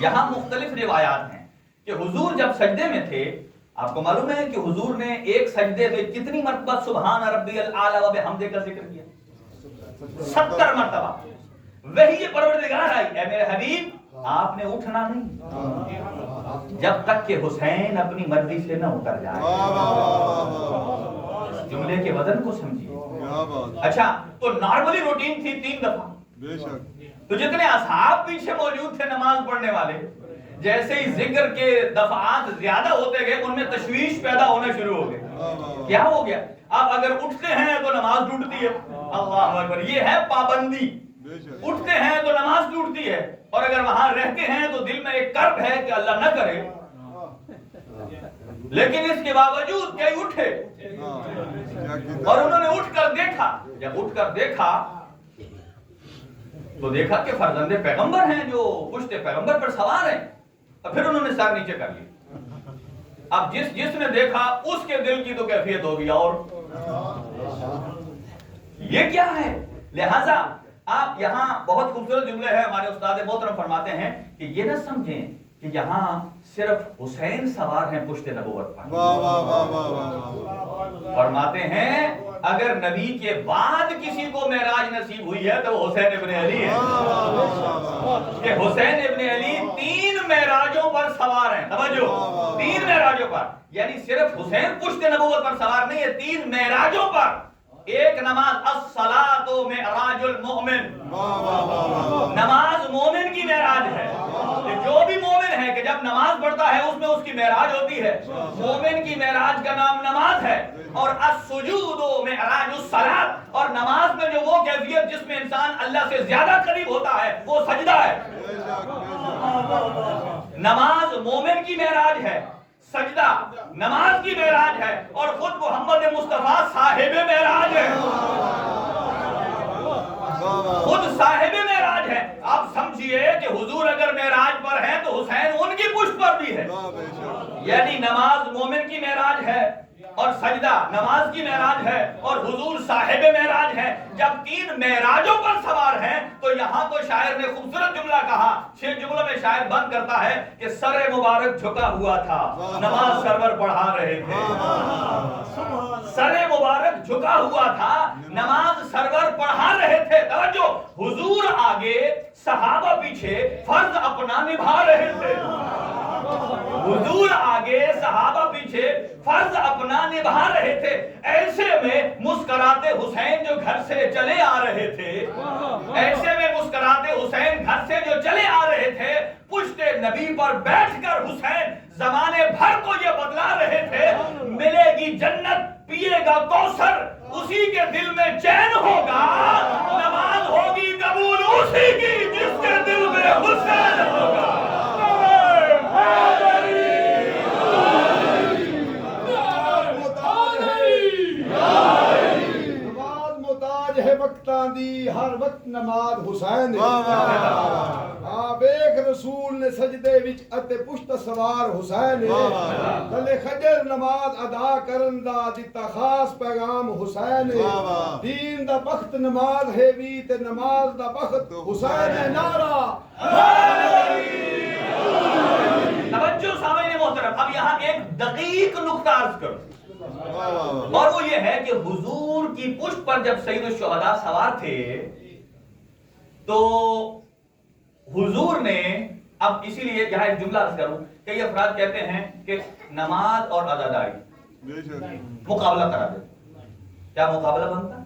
یہاں مختلف روایات ہیں کہ حضور جب سجدے میں تھے، آپ کو معلوم ہے کہ حضور نے ایک سجدے میں کتنی مرتبہ سبحان ربی الاعلی و بحمدہ کا ذکر کیا؟ 70 مرتبہ۔ وہی پروردگار آئی، اے میرے حبیب آپ نے اٹھنا نہیں جب تک کہ حسین اپنی مرضی سے نہ اتر جائے۔ جملے کے وزن کو سمجھیے۔ اچھا، تو نارملی روٹین تھی 3 دفعہ، تو جتنے اصحاب پیچھے موجود تھے نماز پڑھنے والے، جیسے ہی ذکر کے دفعات زیادہ ہوتے گئے ان میں تشویش پیدا ہونا شروع ہو گئے۔ کیا ہو گیا؟ اب اگر اٹھتے ہیں تو نماز ٹوٹتی ہے، اللہ اکبر، یہ ہے پابندی۔ اٹھتے ہیں تو نماز ٹوٹتی ہے، اور اگر وہاں رہتے ہیں تو دل میں ایک کرب ہے کہ اللہ نہ کرے، لیکن اس کے باوجود کئی اٹھے اور انہوں نے اٹھ کر دیکھا۔ جب اٹھ کر دیکھا تو دیکھا کہ فرزند پیغمبر ہیں جو پشت پیغمبر پر سوار ہیں، اور پھر انہوں نے سر نیچے کر لیا۔ اب جس نے دیکھا اس کے دل کی تو کیفیت ہوگی، اور یہ کیا ہے؟ لہذا آپ یہاں بہت خوبصورت جملے ہے، ہمارے استاد محترم فرماتے ہیں کہ یہ نہ سمجھیں کہ یہاں صرف حسین سوار ہیں پشت نبوت پر۔ فرماتے ہیں اگر نبی کے بعد کسی کو معراج نصیب ہوئی ہے تو وہ حسین ابن علی ہے، کہ حسین ابن علی 3 معراجوں پر سوار ہیں۔ توجہ، 3 معراجوں پر، یعنی صرف حسین پشت نبوت پر سوار نہیں ہے، 3 معراجوں پر۔ ایک نماز الصلاۃ معراج المؤمن، نماز مومن کی معراج ہے۔ جو بھی مومن ہے کہ جب نماز پڑھتا ہے اس میں اس کی معراج ہوتی ہے۔ مومن کی معراج کا نام نماز ہے، اور السجود معراج الصلاۃ، اور نماز میں جو وہ کیفیت جس میں انسان اللہ سے زیادہ قریب ہوتا ہے وہ سجدہ ہے۔ نماز مومن کی معراج ہے، سجدہ نماز کی معراج ہے، اور خود محمد مصطفیٰ صاحب معراج ہے، خود صاحب معراج ہے۔ آپ سمجھیے کہ حضور اگر معراج پر ہیں تو حسین ان کی پشت پر بھی ہے، یعنی نماز مومن کی معراج ہے اور سجدہ نماز کی معراج ہے اور حضور صاحب معراج ہے۔ جب تین معراجوں پر سوار ہیں تو یہاں تو شاعر نے خوبصورت جملہ کہا، 6 جملوں میں شاعر بند کرتا ہے کہ سر مبارک جھکا ہوا تھا، نماز سرور پڑھا رہے تھے۔ سر مبارک جھکا ہوا تھا، نماز سرور پڑھا رہے تھے۔ توجہ، حضور آگے صحابہ پیچھے فرض اپنا نبھا رہے تھے، حضور آگے صحابہ پیچھے فرض اپنا نبھا رہے تھے۔ ایسے میں مسکراتے حسین جو گھر سے چلے آ رہے تھے، ایسے میں مسکراتے حسین گھر سے جو چلے آ رہے تھے، پشت نبی پر بیٹھ کر حسین زمانے بھر کو یہ بتلا رہے تھے، ملے گی جنت، پیے گا کوثر، اسی کے دل میں چین ہوگا، نماز ہوگی قبول اسی کی جس کے دل میں حسین ہوگا۔ نماز محتاج ہے وقتاں دی، ہر وقت نماز حسین دی۔ آپ ایک رسول نے سجدے وچ اتے پشت سوار حسین ہے، تلے خجر نماز ادا کرن دا دتا خاص پیغام حسین ہے۔ دین دا بخت نماز ہے بھی تے نماز دا بخت حسین ہے۔ نعرہ توجہ سامعین محترم، اب یہاں ایک دقیق نقطہ عرض کروں، اور وہ یہ ہے کہ حضور کی پشت پر جب سید الشہداء سوار تھے تو حضور نے، اب اسی لیے یہاں ایک جملہ عرض کروں، کئی افراد کہتے ہیں کہ نماز اور عزاداری مقابلہ کرا دے، کیا مقابلہ بنتا؟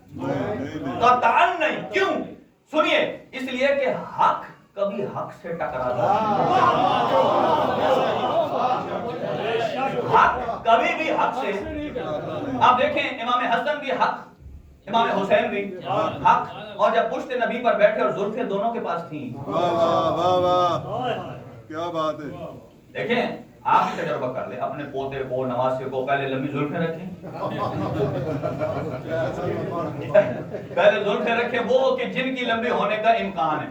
قطعاً نہیں۔ کیوں؟ سنیے، اس لیے کہ حق کبھی حق سے ٹکراتا ہے، حق کبھی بھی حق سے۔ آپ دیکھیں امام حسن بھی حق، امام حسین بھی حق، اور جب پشت نبی پر بیٹھے اور زلفیں دونوں کے پاس تھیں، کیا بات ہے۔ دیکھیں آپ بھی تجربہ کر لیں، اپنے پوتے کو نواسے کو پہلے لمبی زلفیں رکھیں، پہلے زلفیں رکھیں وہ کہ جن کی لمبی ہونے کا امکان ہے۔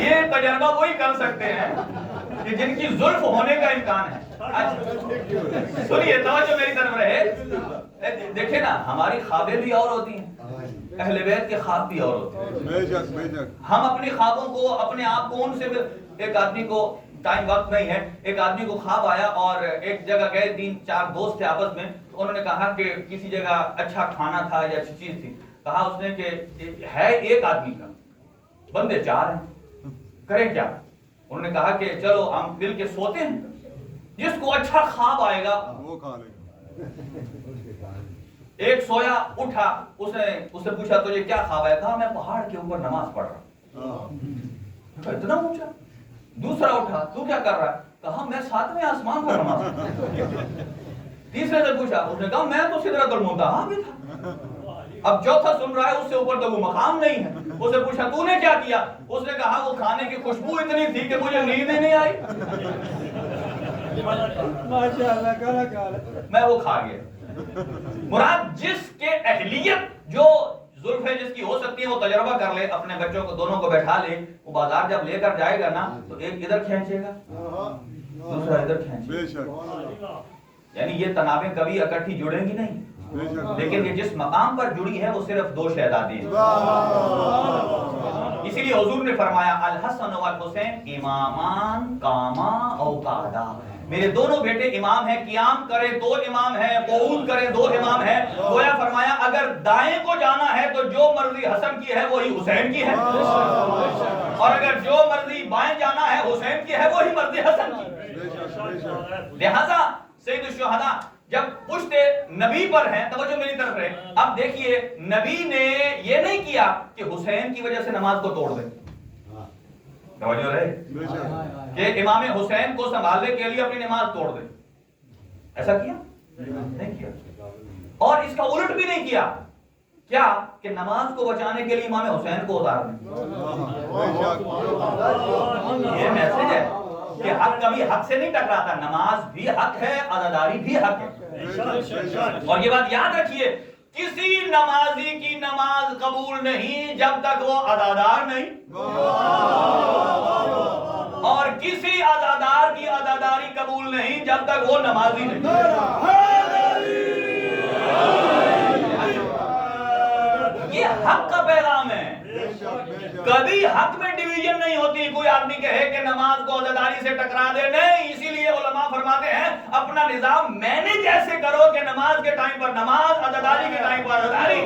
یہ تجربہ وہی کر سکتے ہیں کہ جن کی زلف ہونے کا امکان ہے۔ سنیے، توجہ میری طرف رہے۔ دیکھیں نا، ہماری خوابیں بھی اور ہوتی ہیں، اہل بیت کے خواب بھی اور ہوتے ہیں۔ بے شک بے شک۔ ہم اپنی خوابوں کو، اپنے آپ کو ان سے، ایک آدمی کو ٹائم وقت نہیں ہے، ایک آدمی کو خواب آیا اور ایک جگہ گئے، 3-4 دوست تھے آپس میں، تو انہوں نے کہا کہ کسی جگہ اچھا کھانا تھا یا اچھی چیز تھی، کہا اس نے کہ ہے ایک آدمی کا، بندے 4 ہیں، کریں کیا؟ انہوں نے کہا کہ چلو ہم مل کے سوتے ہیں، جس کو اچھا خواب آئے گا وہ کھا لے گا۔ ایک سویا اٹھا، اس سے پوچھا تجھے کیا خواب ہے؟ کہا میں پہاڑ کے اوپر نماز پڑھ رہا ہوں۔ اتنا اونچا؟ دوسرا اٹھا، تو کیا کر رہا ہے؟ کہا میں 7ویں آسمان پر نماز پڑھ رہا ہوں۔ تیسرے سے پوچھا، اس نے کہا میں تو سدرۃ المنتہا بھی تھا۔ اب چوتھا سن رہا ہے، اس سے اوپر تو وہ مقام نہیں ہے۔ اس سے پوچھا تو نے کیا کیا؟ اس نے کہا وہ کھانے کی خوشبو اتنی تھی کہ مجھے نیند ہی نہیں آئی، میں وہ کھا گیا۔ مراد جس کے اہلیت، جو زلفیں جس کی ہو سکتی ہے، وہ تجربہ کر لے، اپنے بچوں کو دونوں کو بیٹھا لے، وہ بازار جب لے کر جائے گا نا تو ایک ادھر کھینچے گا، دوسرا ادھر کھینچے بے گا، شک یعنی یہ تنابیں کبھی اکٹھی جڑیں گی نہیں، بے شک۔ لیکن یہ جس مقام پر جڑی ہے وہ صرف 2 شہزادے ہیں۔ اسی لیے حضور نے فرمایا الحسن والحسین امامان قاما او قعدا، میرے دونوں بیٹے امام ہیں، قیام کرے 2 امام ہیں، قعود کرے 2 امام ہیں۔ گویا فرمایا اگر دائیں کو جانا ہے تو جو مرضی حسن کی ہے وہی حسین کی ہے، اور اگر جو مرضی بائیں جانا ہے حسین کی ہے وہی مرضی حسن کی۔ لہذا سید الشہداء جب پشت نبی پر ہیں، توجہ میری طرف رہے، اب دیکھیے نبی نے یہ نہیں کیا کہ حسین کی وجہ سے نماز کو توڑ دیں، توجہ رہے، کہ امام حسین کو سنبھالنے کے لیے اپنی نماز توڑ دیں، ایسا کیا نہیں کیا. اور اس کا الٹ بھی نہیں کیا. کیا کہ نماز کو بچانے کے لیے امام حسین کو اتار دیں. یہ میسج ہے کہ حق کبھی حق سے نہیں ٹکراتا. نماز بھی حق ہے, عزاداری بھی حق ہے. اور یہ بات یاد رکھیے, کسی نمازی کی نماز قبول نہیں جب تک وہ عزادار نہیں, اور کسی عزادار کی عزاداری قبول نہیں جب تک وہ نمازی نہیں. یہ حق کا پیغام ہے. کبھی حق میں ڈویژن نہیں ہوتی. کوئی آدمی کہے کہ نماز کو عزاداری سے ٹکرا دے, نہیں. اسی لیے علماء فرماتے ہیں اپنا نظام مینج ایسے کرو کہ نماز کے ٹائم پر نماز, عزاداری کے ٹائم پر عزاداری.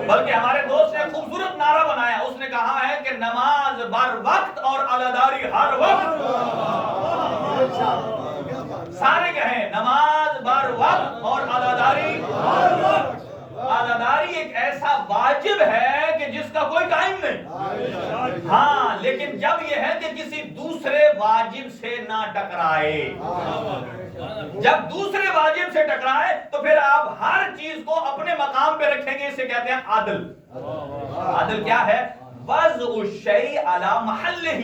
بلکہ ہمارے دوست نے خوبصورت نعرہ بنایا. اس نے کہا ہے کہ نماز بر وقت اور عزاداری ہر وقت. سارے کہیں نماز بر وقت اور عزاداری ہر وقت. عزاداری ایک ایسا واجب ہے کہ جس کا کوئی ٹائم نہیں. ہاں, لیکن جب یہ ہے کہ کسی دوسرے واجب سے نہ ٹکرائے. جب دوسرے واجب سے ٹکرائے تو پھر آپ ہر چیز کو اپنے مقام پہ رکھیں گے. اسے کہتے ہیں عدل. عدل کیا ہے؟ وضع الشیء علی محلہ.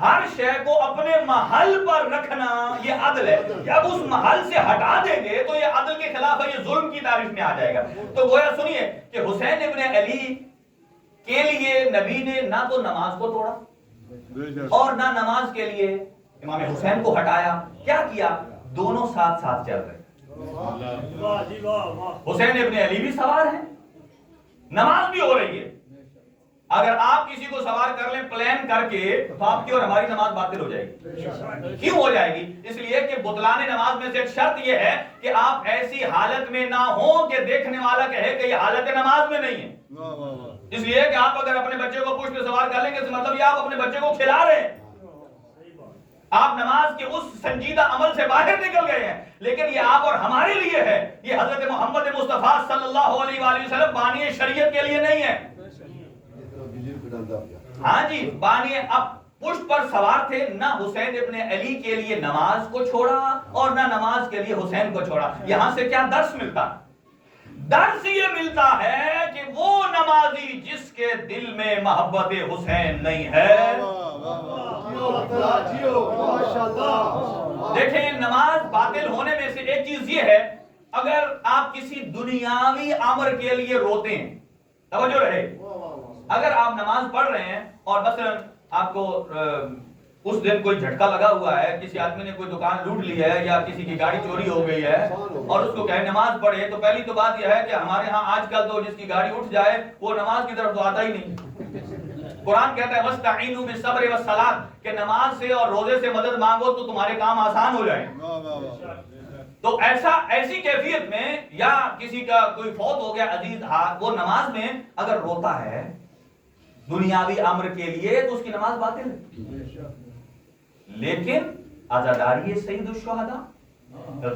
ہر شے کو اپنے محل پر رکھنا, یہ عدل ہے. جب اس محل سے ہٹا دیں گے تو یہ عدل کے خلاف ہے, یہ ظلم کی تعریف میں آ جائے گا. تو گویا سنیے کہ حسین ابن علی کے لیے نبی نے نہ تو نماز کو توڑا اور نہ نماز کے لیے امام حسین کو ہٹایا. کیا کیا؟ دونوں ساتھ ساتھ چل رہے. حسین ابن علی بھی سوار ہیں, نماز بھی ہو رہی ہے. اگر آپ کسی کو سوار کر لیں پلان کر کے تو آپ کی اور ہماری نماز باطل ہو جائے گی. کیوں ہو جائے گی؟ اس لیے کہ بطلان نماز میں سے ایک شرط یہ ہے کہ آپ ایسی حالت میں نہ ہوں کہ دیکھنے والا کہے کہ یہ حالت نماز میں نہیں ہے. اس لیے کہ آپ اگر اپنے بچے کو پشت پہ سوار کر لیں گے اس مطلب یہ آپ اپنے بچے کو کھلا رہے ہیں. آپ نماز کے اس سنجیدہ عمل سے باہر نکل گئے ہیں. لیکن یہ آپ اور ہمارے لیے ہے. یہ حضرت محمد مصطفیٰ صلی اللہ علیہ وآلہ وسلم بانی شریعت کے لیے نہیں ہے. ہاں جی, بانی اب پشت پر سوار تھے. نہ حسین ابن علی کے لیے نماز کو چھوڑا اور نہ نماز کے لیے حسین کو چھوڑا. یہاں سے کیا درس ملتا؟ درس یہ ملتا ہے کہ وہ نمازی جس کے دل میں محبت حسین نہیں ہے. دیکھیں, نماز باطل ہونے میں سے ایک چیز یہ ہے, اگر آپ کسی دنیاوی امر کے لیے روتے ہیں, توجہ رہے, اگر آپ نماز پڑھ رہے ہیں اور مثلا آپ کو اس دن کوئی جھٹکا لگا ہوا ہے, کسی آدمی نے کوئی دکان لوٹ لی ہے یا کسی کی گاڑی چوری ہو گئی ہے اور اس کو کہے نماز پڑھے, تو پہلی تو بات یہ ہے کہ ہمارے ہاں آج کل تو جس کی گاڑی اٹھ جائے وہ نماز کی طرف تو آتا ہی نہیں. قرآن کہتا ہے وَاسْتَعِینُوا بِالصَّبْرِ وَالصَّلَاةِ کہ نماز سے اور روزے سے مدد مانگو تو تمہارے کام آسان ہو جائیں. تو ایسی کیفیت میں یا کسی کا کوئی فوت ہو گیا عزیز, وہ نماز میں اگر روتا ہے دنیاوی امر کے لیے تو اس کی نماز باطل ہے. لیکن عزاداری سید الشہداء,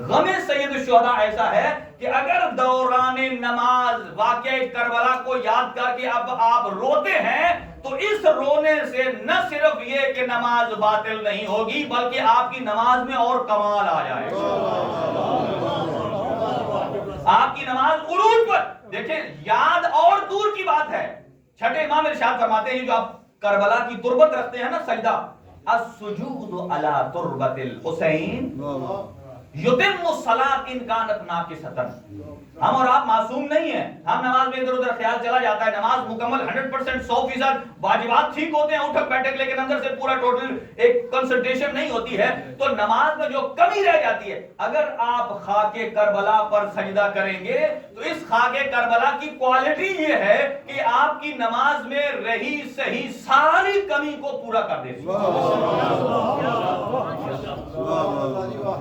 غم سید الشہداء ایسا ہے کہ اگر دوران نماز واقعہ کربلا کو یاد کر کے اب آپ روتے ہیں تو اس رونے سے نہ صرف یہ کہ نماز باطل نہیں ہوگی بلکہ آپ کی نماز میں اور کمال آ جائے گا. آپ کی نماز عروج پر. دیکھیں, یاد اور دور کی بات ہے. چھٹے امام ارشاد فرماتے ہیں جو آپ کربلا کی تربت رکھتے ہیں نا, سجدہ, السجود علی تربت الحسین یتم الصلاۃ ان کانت ناقصۃ. ہم اور آپ معصوم نہیں ہیں. ہم نماز میں ادھر ادھر خیال چلا جاتا ہے. نماز مکمل 100% 100% واجبات ٹھیک ہوتے ہیں اٹھک بیٹھک, لیکن اندر سے پورا ٹوٹل ایک کنسنٹریشن نہیں ہوتی ہے. تو نماز میں جو کمی رہ جاتی ہے, اگر آپ خاک کربلا پر سجدہ کریں گے تو اس خاک کربلا کی کوالٹی یہ ہے کہ آپ کی نماز میں رہی صحیح ساری کمی کو پورا کر دے.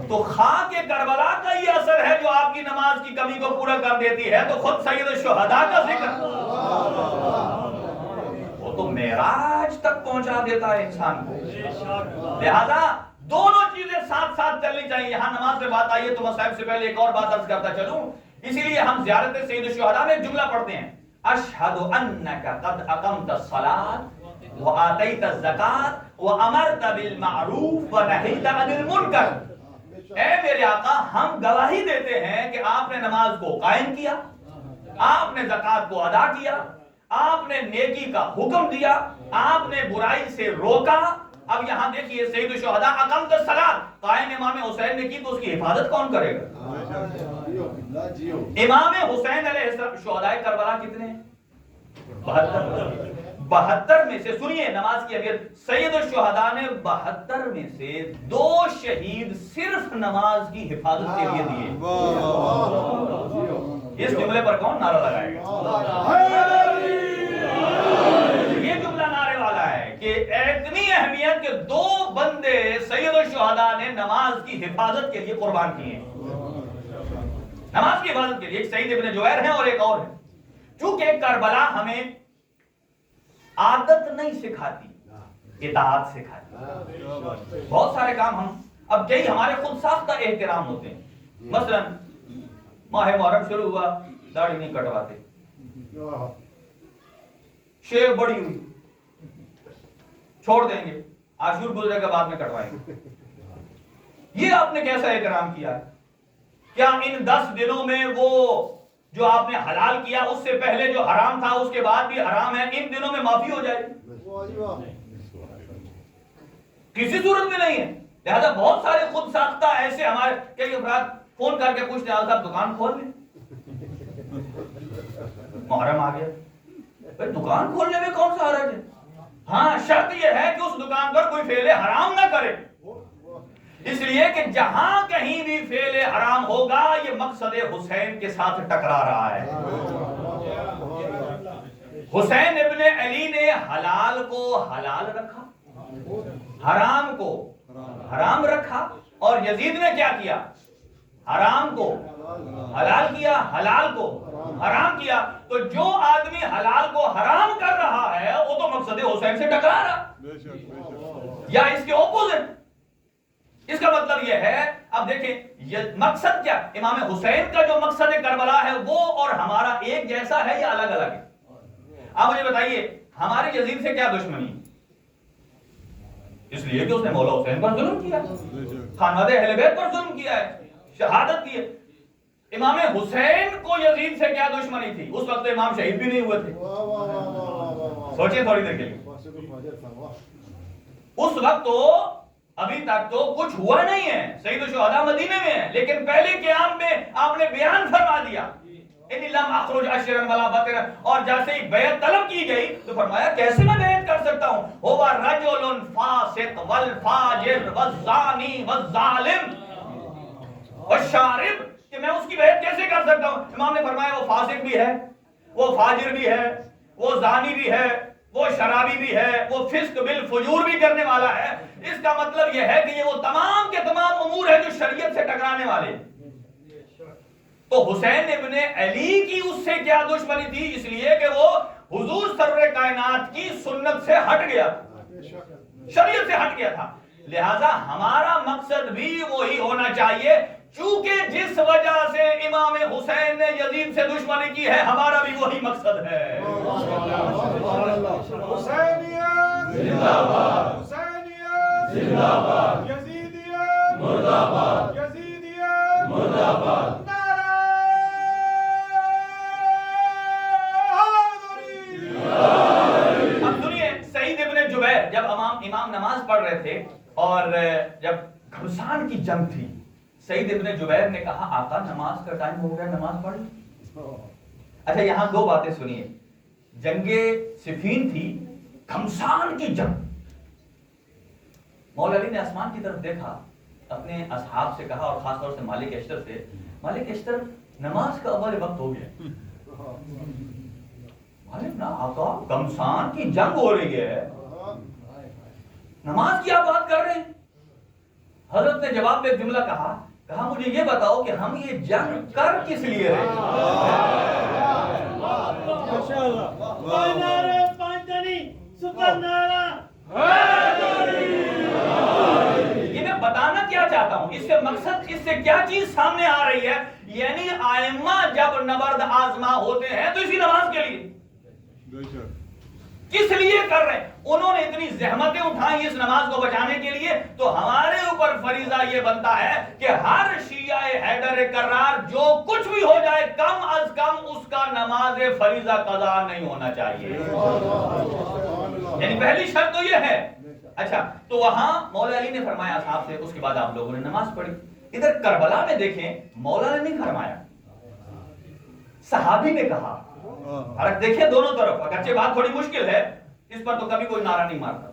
تو خاک کربلا کا یہ اثر ہے جو آپ کی نماز کی کمی کو پورا کر دیتی ہے. تو خود سید الشہداء کا ذکر وہ تو معراج تک پہنچا دیتا ہے انسان کو. لہذا دونوں چیزیں ساتھ ساتھ چلنی چاہیے. یہاں نماز پہ بات آئی ہے تو میں صاحب سے پہلے ایک اور بات عرض کرتا چلوں. اسی لیے ہم زیارت سید الشہداء میں ایک جملہ پڑھتے ہیں, اشہد انک قد اقمت الصلاۃ وآتیت الزکاۃ وامرت بالمعروف ونہیت عن المنکر. اے میرے آقا ہم گواہی دیتے ہیں کہ آپ نے نماز کو قائم کیا، آپ نے زکوٰۃ کو ادا کیا، آپ نے نیکی کا حکم دیا، آپ نے برائی سے روکا۔ اب یہاں دیکھیے سید الشہداء اقامت الصلاۃ قائم امام حسین نے کی تو اس کی حفاظت کون کرے گا؟ امام حسین علیہ السلام شہداء کربلا کتنے ہیں؟ 72 میں سے سنیے نماز کی اگر سید الشہداء نے 72 میں سے 2 شہید صرف نماز کی حفاظت کے لیے دیے۔ اس جملے پر کون نعرہ لگائے گا؟ یہ جملہ نعرے والا ہے کہ اتنی اہمیت کہ 2 بندے سید الشہداء نے نماز کی حفاظت کے لیے قربان کیے ہیں۔ نماز کی حفاظت کے لیے ایک سعید ابن جبیر ہے اور ایک اور ہے۔ چونکہ کربلا ہمیں عادت نہیں سکھاتی، اطاعت سکھاتی۔ بہت سارے کام ہم اب کئی ہمارے خود ساختہ احترام ہوتے ہیں، مثلا ماہ محرم شروع ہوا داڑھی نہیں کٹواتے، شیو بڑی ہوئی چھوڑ دیں گے، عاشور گزرے کے بعد میں کٹوائیں گے۔ یہ آپ نے کیسا احترام کیا؟ کیا ان 10 دنوں میں وہ جو آپ نے حلال کیا اس سے پہلے جو حرام تھا اس کے بعد بھی حرام ہے، ان دنوں میں معافی ہو جائے گی؟ کسی صورت میں نہیں ہے۔ لہذا بہت سارے خود ساختہ ایسے ہمارے کئی افراد فون کر کے پوچھتے ہیں صاحب دکان کھول لیں، محرم آ گیا، بھائی دکان کھولنے میں کون سا حرج ہے؟ ہاں شرط یہ ہے کہ اس دکان پر کوئی فعل حرام نہ کرے، اس لیے کہ جہاں کہیں بھی فعل حرام ہوگا یہ مقصد حسین کے ساتھ ٹکرا رہا ہے۔ حسین ابن علی نے حلال کو حلال رکھا، حرام کو حرام رکھا، اور یزید نے کیا کیا؟ حرام کو حلال کیا، حلال کو حرام کیا۔ تو جو آدمی حلال کو حرام کر رہا ہے وہ تو مقصد حسین سے ٹکرا رہا، یا اس کے اپوزٹ۔ اس کا مطلب یہ ہے، اب دیکھیں یہ مقصد کیا، امام حسین کا جو مقصد کربلا ہے وہ اور ہمارا ایک جیسا ہے یا الگ الگ ہے؟ آپ مجھے بتائیے ہمارے یزید سے کیا دشمنی؟ اس لیے کہ اس نے مولا حسین پر ظلم کیا، خاندان اہل بیت پر ظلم کیا ہے، شہادت دی ہے۔ امام حسین کو یزید سے کیا دشمنی تھی؟ اس وقت امام شہید بھی نہیں ہوئے تھے، سوچیں تھوڑی دیر کے لیے۔ اس وقت تو ابھی تک تو کچھ ہوا نہیں ہے، سید الشہداء مدینے میں ہے، لیکن پہلے قیام میں آپ نے بیان فرما دیا انی لم اخرج اشرا ولا بطرا، اور جیسے ہی بیعت طلب کی گئی تو فرمایا کیسے میں بیعت کر سکتا ہوں؟ ہوا رجل فاسق والفاجر والزانی والظالم والشارب، کہ میں اس کی بیعت کیسے کر سکتا ہوں؟ امام نے فرمایا وہ فاسق بھی ہے، وہ فاجر بھی ہے، وہ زانی بھی ہے، وہ شرابی بھی ہے، وہ فسق بالفجور بھی کرنے والا ہے۔ اس کا مطلب یہ ہے کہ یہ وہ تمام کے تمام امور ہیں جو شریعت سے ٹکرانے والے ہیں۔ تو حسین ابن علی کی اس سے کیا دشمنی تھی؟ اس لیے کہ وہ حضور سرور کائنات کی سنت سے ہٹ گیا، شریعت سے ہٹ گیا تھا۔ لہذا ہمارا مقصد بھی وہی ہونا چاہیے، چونکہ جس وجہ سے امام حسین نے یزید سے دشمنی کی ہے ہمارا بھی وہی مقصد ہے۔ حسینیت زندہ باد، حسینیت زندہ باد، یزیدیت مردہ باد، یزیدیت مردہ باد۔ اب سنیے سعید ابن جبیر جب امام نماز پڑھ رہے تھے اور جب گھمسان کی جنگ تھی، سعید ابن جبیر نے کہا آقا نماز کا ٹائم ہو گیا، نماز پڑھ لیں۔ اچھا یہاں 2 باتیں سنیے، جنگ صفین تھی، گھمسان کی جنگ۔ مولا علی نے آسمان کی طرف دیکھا، اپنے اصحاب سے کہا اور خاص طور سے مالک اشتر سے، مالک اشتر نماز کا اول وقت ہو گیا۔ مالک نا آقا گھمسان کی جنگ ہو رہی ہے، نماز کی آپ بات کر رہے ہیں؟ حضرت نے جواب میں ایک جملہ کہا مجھے یہ بتاؤ کہ ہم یہ جنگ کر کس لیے رہے ہیں؟ یہ میں بتانا کیا چاہتا ہوں، اس سے مقصد، اس سے کیا چیز سامنے آ رہی ہے؟ یعنی آئمہ جب نبرد آزما ہوتے ہیں تو اسی نماز کے لیے کس لیے کر رہے ہیں؟ انہوں نے اتنی زحمتیں اٹھائیں اس نماز کو بچانے کے لیے، تو ہمارے اوپر فریضہ یہ بنتا ہے کہ ہر شیعہ حیدر کرار جو کچھ بھی ہو جائے کم از کم اس کا نماز فریضہ قضا نہیں ہونا چاہیے. یعنی پہلی شرط تو یہ ہے. اچھا، تو وہاں مولا علی نے فرمایا اصحاب سے، اس کے بعد آپ لوگوں نے نماز پڑھی. ادھر کربلا میں دیکھیں مولا نے نہیں فرمایا، صحابی نے کہا. فرق دیکھیں دونوں طرف. اگرچہ بات تھوڑی مشکل ہے، اس پر تو کبھی کوئی نعرہ نہیں مارتا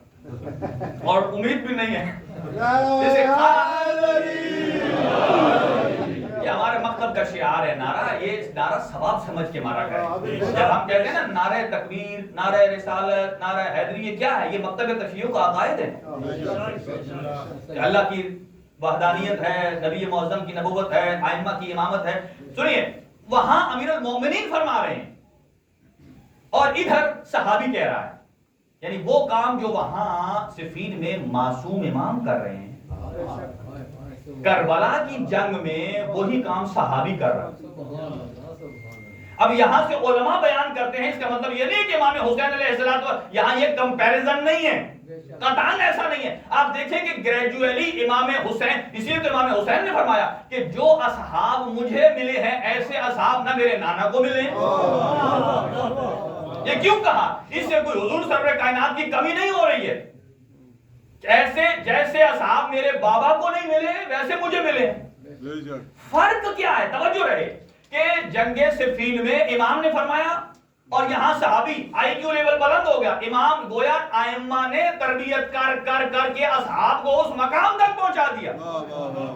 اور امید بھی نہیں ہے. جیسے یہ ہمارے مکتب کا شعار ہے نعرہ، یہ نعرہ ثواب سمجھ کے مارا کرے. جب ہم کہتے ہیں نا نعرہ تکبیر، نعرہ رسالت، نعرہ حیدری، یہ کیا ہے؟ یہ مکتب تشیع کا عقائد ہے کہ اللہ کی وحدانیت ہے، نبی معظم کی نبوت ہے، ائمہ کی امامت ہے. سنیے، وہاں امیر المومنین فرما رہے ہیں اور ادھر صحابی کہہ رہا ہے. یعنی وہ کام جو وہاں صفین میں معصوم امام کر رہے ہیں، کربلا کی جنگ میں وہی کام صحابی کر رہا ہے. اب یہاں سے علماء بیان کرتے ہیں، اس کا مطلب یہ نہیں کہ امام حسین علیہ السلام، یہاں یہ کمپیریزن نہیں ہے، قطعاً ایسا نہیں ہے. آپ دیکھیں کہ گریجویلی امام حسین، اسی لیے تو امام حسین نے فرمایا کہ جو اصحاب مجھے ملے ہیں ایسے اصحاب نہ میرے نانا کو ملے. یہ کیوں کہا؟ اس سے کوئی حضور سرور کائنات کی کمی نہیں ہو رہی ہے. ایسے جیسے اصحاب میرے بابا کو نہیں ملے ویسے مجھے ملے. فرق کیا ہے؟ توجہ رہے کہ جنگ صفین میں امام نے فرمایا اور یہاں صحابی. آئی کیو لیول بلند ہو گیا. امام گویا ائمہ نے تربیت کر کے اصحاب کو اس مقام تک پہنچا دیا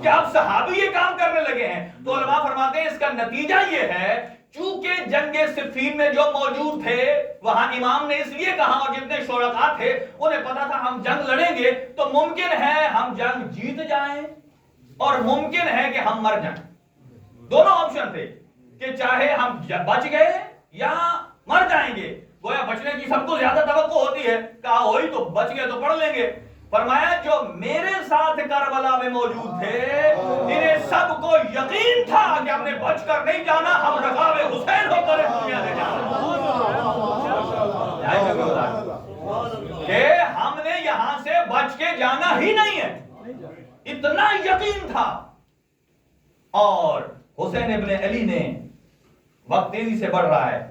کہ اب صحابی یہ کام کرنے لگے ہیں. تو علماء فرماتے ہیں اس کا نتیجہ یہ ہے، چونکہ جنگ صفین میں جو موجود تھے وہاں امام نے اس لیے کہا، اور جتنے شرکاء تھے انہیں پتا تھا ہم جنگ لڑیں گے تو ممکن ہے ہم جنگ جیت جائیں اور ممکن ہے کہ ہم مر جائیں. دونوں آپشن تھے کہ چاہے ہم بچ گئے یا مر جائیں گے. گویا بچنے کی سب کو زیادہ توقع ہوتی ہے، کہا ہوئی تو بچ گئے تو پڑھ لیں گے. فرمایا جو میرے ساتھ کربلا میں موجود تھے انہیں سب کو یقین تھا کہ ہم نے بچ کر نہیں جانا، ہم رکاب حسین ہو کر دنیا میں جانا، کہ ہم نے یہاں سے بچ کے جانا ہی نہیں ہے. اتنا یقین تھا. اور حسین ابن علی نے، وقت تیزی سے بڑھ رہا ہے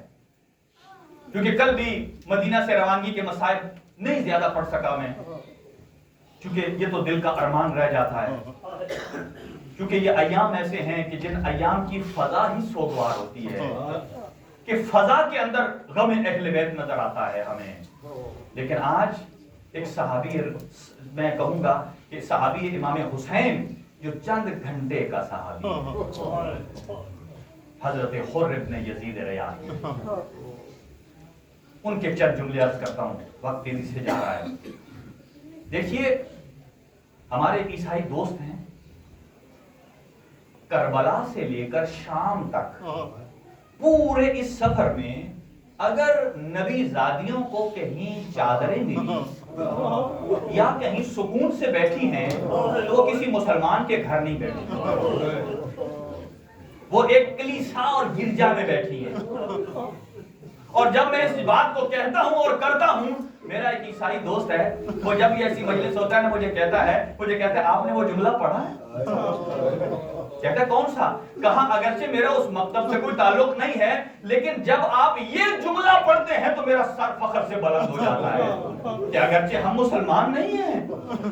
کیونکہ کل بھی مدینہ سے روانگی کے مسائل نہیں زیادہ پڑھ سکا میں، کیونکہ یہ تو دل کا ارمان رہ جاتا ہے. کیونکہ یہ ایام ایسے ہیں کہ جن ایام کی فضا ہی سوگوار ہوتی ہے کہ فضا کے اندر غم اہل بیت نظر آتا ہے ہمیں. لیکن آج ایک صحابی، میں کہوں گا کہ صحابی امام حسین جو چند گھنٹے کا صحابی حضرت حر ابن یزید ریاحی، ان کے چند جملے عرض کرتا ہوں، وقت تیزی سے جا رہا ہے. دیکھیے ہمارے عیسائی دوست ہیں، کربلا سے لے کر شام تک پورے اس سفر میں اگر نبی زادیوں کو کہیں چادریں ملی یا کہیں سکون سے بیٹھی ہیں تو وہ کسی مسلمان کے گھر نہیں بیٹھی، وہ ایک کلیسا اور گرجا میں بیٹھی ہیں. اور جب میں اس بات کو کہتا ہوں اور کرتا ہوں، میرا ایک عیسائی دوست ہے، وہ جب یہ ایسی مجلس ہوتا ہے نا مجھے کہتا ہے آپ نے وہ جملہ پڑھا ہے؟ کہتا ہے کون سا؟ کہا اگرچہ میرا اس مکتب سے کوئی تعلق نہیں ہے لیکن جب آپ یہ جملہ پڑھتے ہیں تو میرا سر فخر سے بلند ہو جاتا ہے کہ اگرچہ ہم مسلمان نہیں ہیں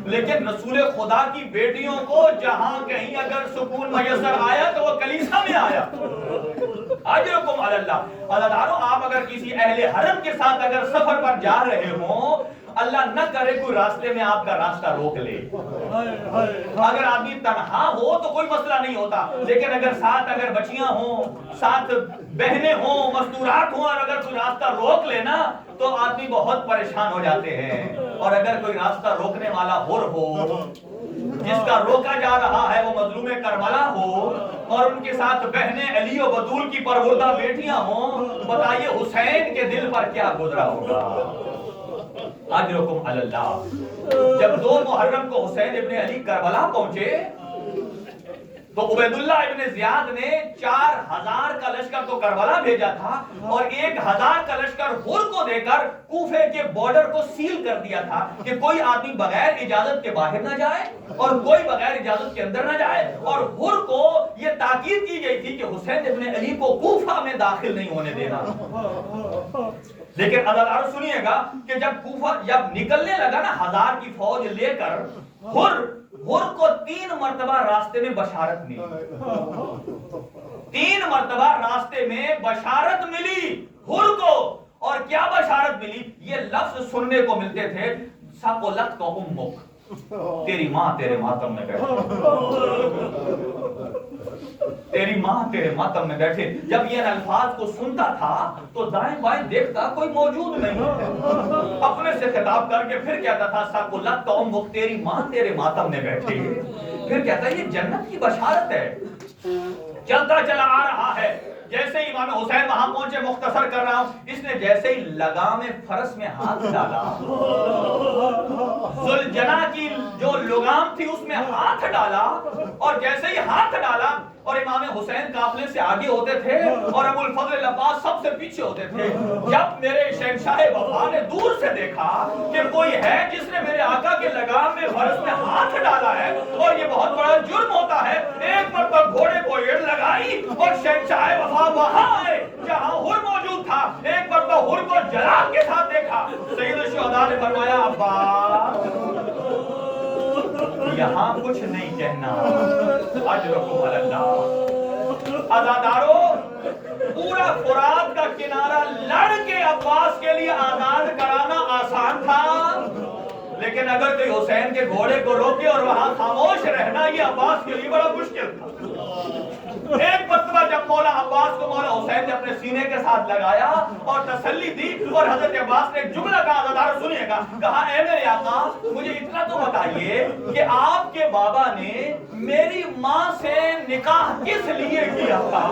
لیکن رسول خدا کی بیٹیوں کو جہاں کہیں اگر سکون میسر آیا تو وہ کلیسا میں آیا. اجرکم علی اللہ. اللہ آپ اگر کسی اہل حرم کے ساتھ اگر سفر پر جا رہے ہوں، اللہ نہ کرے کوئی راستے میں آپ کا راستہ روک لے. اگر آدمی تنہا ہو تو کوئی مسئلہ نہیں ہوتا، لیکن اگر ساتھ اگر بچیاں ہوں، ساتھ بہنیں ہوں، مستورات ہوں، اور اگر کوئی راستہ روک لے نا تو آدمی بہت پریشان ہو جاتے ہیں. اور اگر کوئی راستہ روکنے والا حر ہو، جس کا روکا جا رہا ہے وہ مظلوم کربلا ہو، اور ان کے ساتھ بہنیں علی و بطول کی پروردہ بیٹیاں ہوں، بتائیے حسین کے دل پر کیا گزرا ہوگا. اجرکم علی اللہ. جب 2 محرم کو حسین ابن علی کربلا پہنچے تو عبید اللہ ابن زیاد نے 4000 کا لشکر لشکر تو کربلا بھیجا تھا اور 1000 کا لشکر ہر کو دے کر کوفے کے بارڈر کو سیل کر دیا تھا کہ کوئی آدمی بغیر اجازت کے باہر نہ جائے اور کوئی بغیر اجازت کے اندر نہ جائے، اور ہر کو یہ تاکید کی گئی تھی کہ حسین ابن علی کو کوفہ میں داخل نہیں ہونے دینا۔ لیکن عزادارو سنیے گا کہ جب نکلنے لگا نا 1000 کی فوج لے کر، ہر کو 3 مرتبہ راستے میں بشارت ملی، 3 مرتبہ راستے میں بشارت ملی ہر کو، اور کیا بشارت ملی؟ یہ لفظ سننے کو ملتے تھے، ثقلت کا امک، تیری ماں تیرے ماتم میں بیٹھے، تیری ماں تیرے ماتم میں بیٹھے۔ جب یہ الفاظ کو سنتا تھا تو دائیں بائیں دیکھتا کوئی موجود نہیں، اپنے سے خطاب کر کے پھر کہتا تھا ثقلت کا امک، تیری ماں تیرے ماتم میں بیٹھے۔ پھر کہتا ہے یہ جنت کی بشارت ہے۔ چلتا چلا آ رہا ہے، جیسے ہی امام حسین وہاں پہنچے، مختصر کر رہا ہوں، اس نے جیسے ہی لگام فرس میں ہاتھ ڈالا، ذوالجناح کی جو لگام تھی اس میں ہاتھ ڈالا، اور جیسے ہی ہاتھ ڈالا اور امام حسین قافلے سے آگے ہوتے تھے اور ابو الفضل عباس سب سے پیچھے ہوتے تھے، جب میرے شہنشاہ وفا نے دور سے دیکھا کہ کوئی ہے جس نے میرے آقا کے لگام میں فرس میں ہاتھ ڈالا ہے اور یہ بہت بڑا جرم ہوتا ہے، ایک مرتبہ گھوڑے کو ایڑ لگائی اور شہنشاہ وفا وہاں آئے جہاں ہر موجود تھا، ایک مرتبہ ہر کو جلال کے ساتھ دیکھا۔ سید الشہداء نے فرمایا عباس یہاں کچھ نہیں کہنا، اجرکم علی اللہ۔ عزادارو پورا فرات کا کنارہ لڑ کے عباس کے لیے آزاد کرانا آسان تھا، لیکن اگر کوئی حسین کے گھوڑے کو روکے اور وہاں خاموش رہنا یہ عباس کے لیے بڑا مشکل تھا۔ ایک مرتبہ جب مولا عباس کو مولا حسین نے اپنے سینے کے ساتھ لگایا اور تسلی دی، اور حضرت عباس نے ایک جملہ کہا، عزادارو سنیے گا، کہا اے میرے آقا مجھے اتنا تو بتائیے کہ آپ کے بابا نے میری ماں سے نکاح کس لیے کیا تھا؟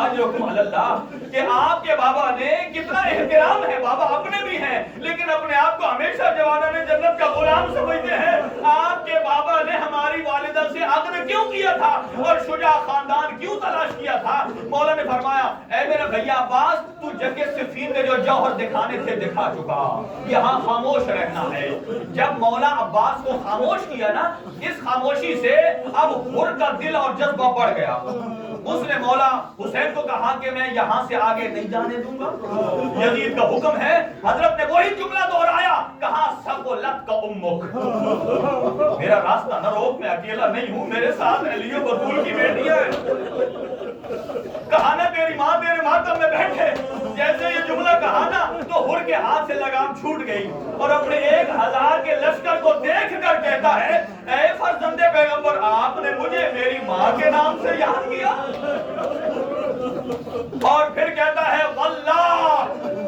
اجرکم علی اللہ، کہ آپ کے بابا نے کتنا احترام ہے، بابا اپنے بھی ہیں لیکن اپنے آپ کو ہمیشہ جوانوں نے جنت کا غلام سمجھتے ہیں۔ آپ کے بابا نے ہماری والدہ سے عقد کیوں کیا تھا اور شجاع خاندان کیوں تلاش کیا تھا؟ مولا نے فرمایا اے میرا بھیا عباس، تو جنگ صفین میں جو جوہر دکھانے تھے دکھا چکا، یہاں خاموش رہنا ہے۔ جب مولا عباس کو خاموش کیا نا، اس خاموشی سے اب ہر کا دل اور جذبہ بڑھ گیا، اس نے مولا حسین کو کہا کہ میں یہاں سے آگے نہیں جانے دوں گا، یزید کا حکم ہے۔ حضرت نے وہی جملہ دہرایا، کہا ثقلت کا امک، میرا راستہ نہ روک، میں اکیلا نہیں ہوں، میرے ساتھ علی و بطول کی بیٹی ہے۔ کہا نا تیری ماں تیرے ماتم میں بیٹھے، جیسے یہ جملہ کہا نا تو ہر کے ہاتھ سے لگام چھوٹ گئی اور اپنے 1000 کے لشکر کو دیکھ کر کہتا ہے اے فرزند پیغمبر، آپ نے مجھے میری ماں کے نام سے یاد کیا؟ اور پھر کہتا ہے واللہ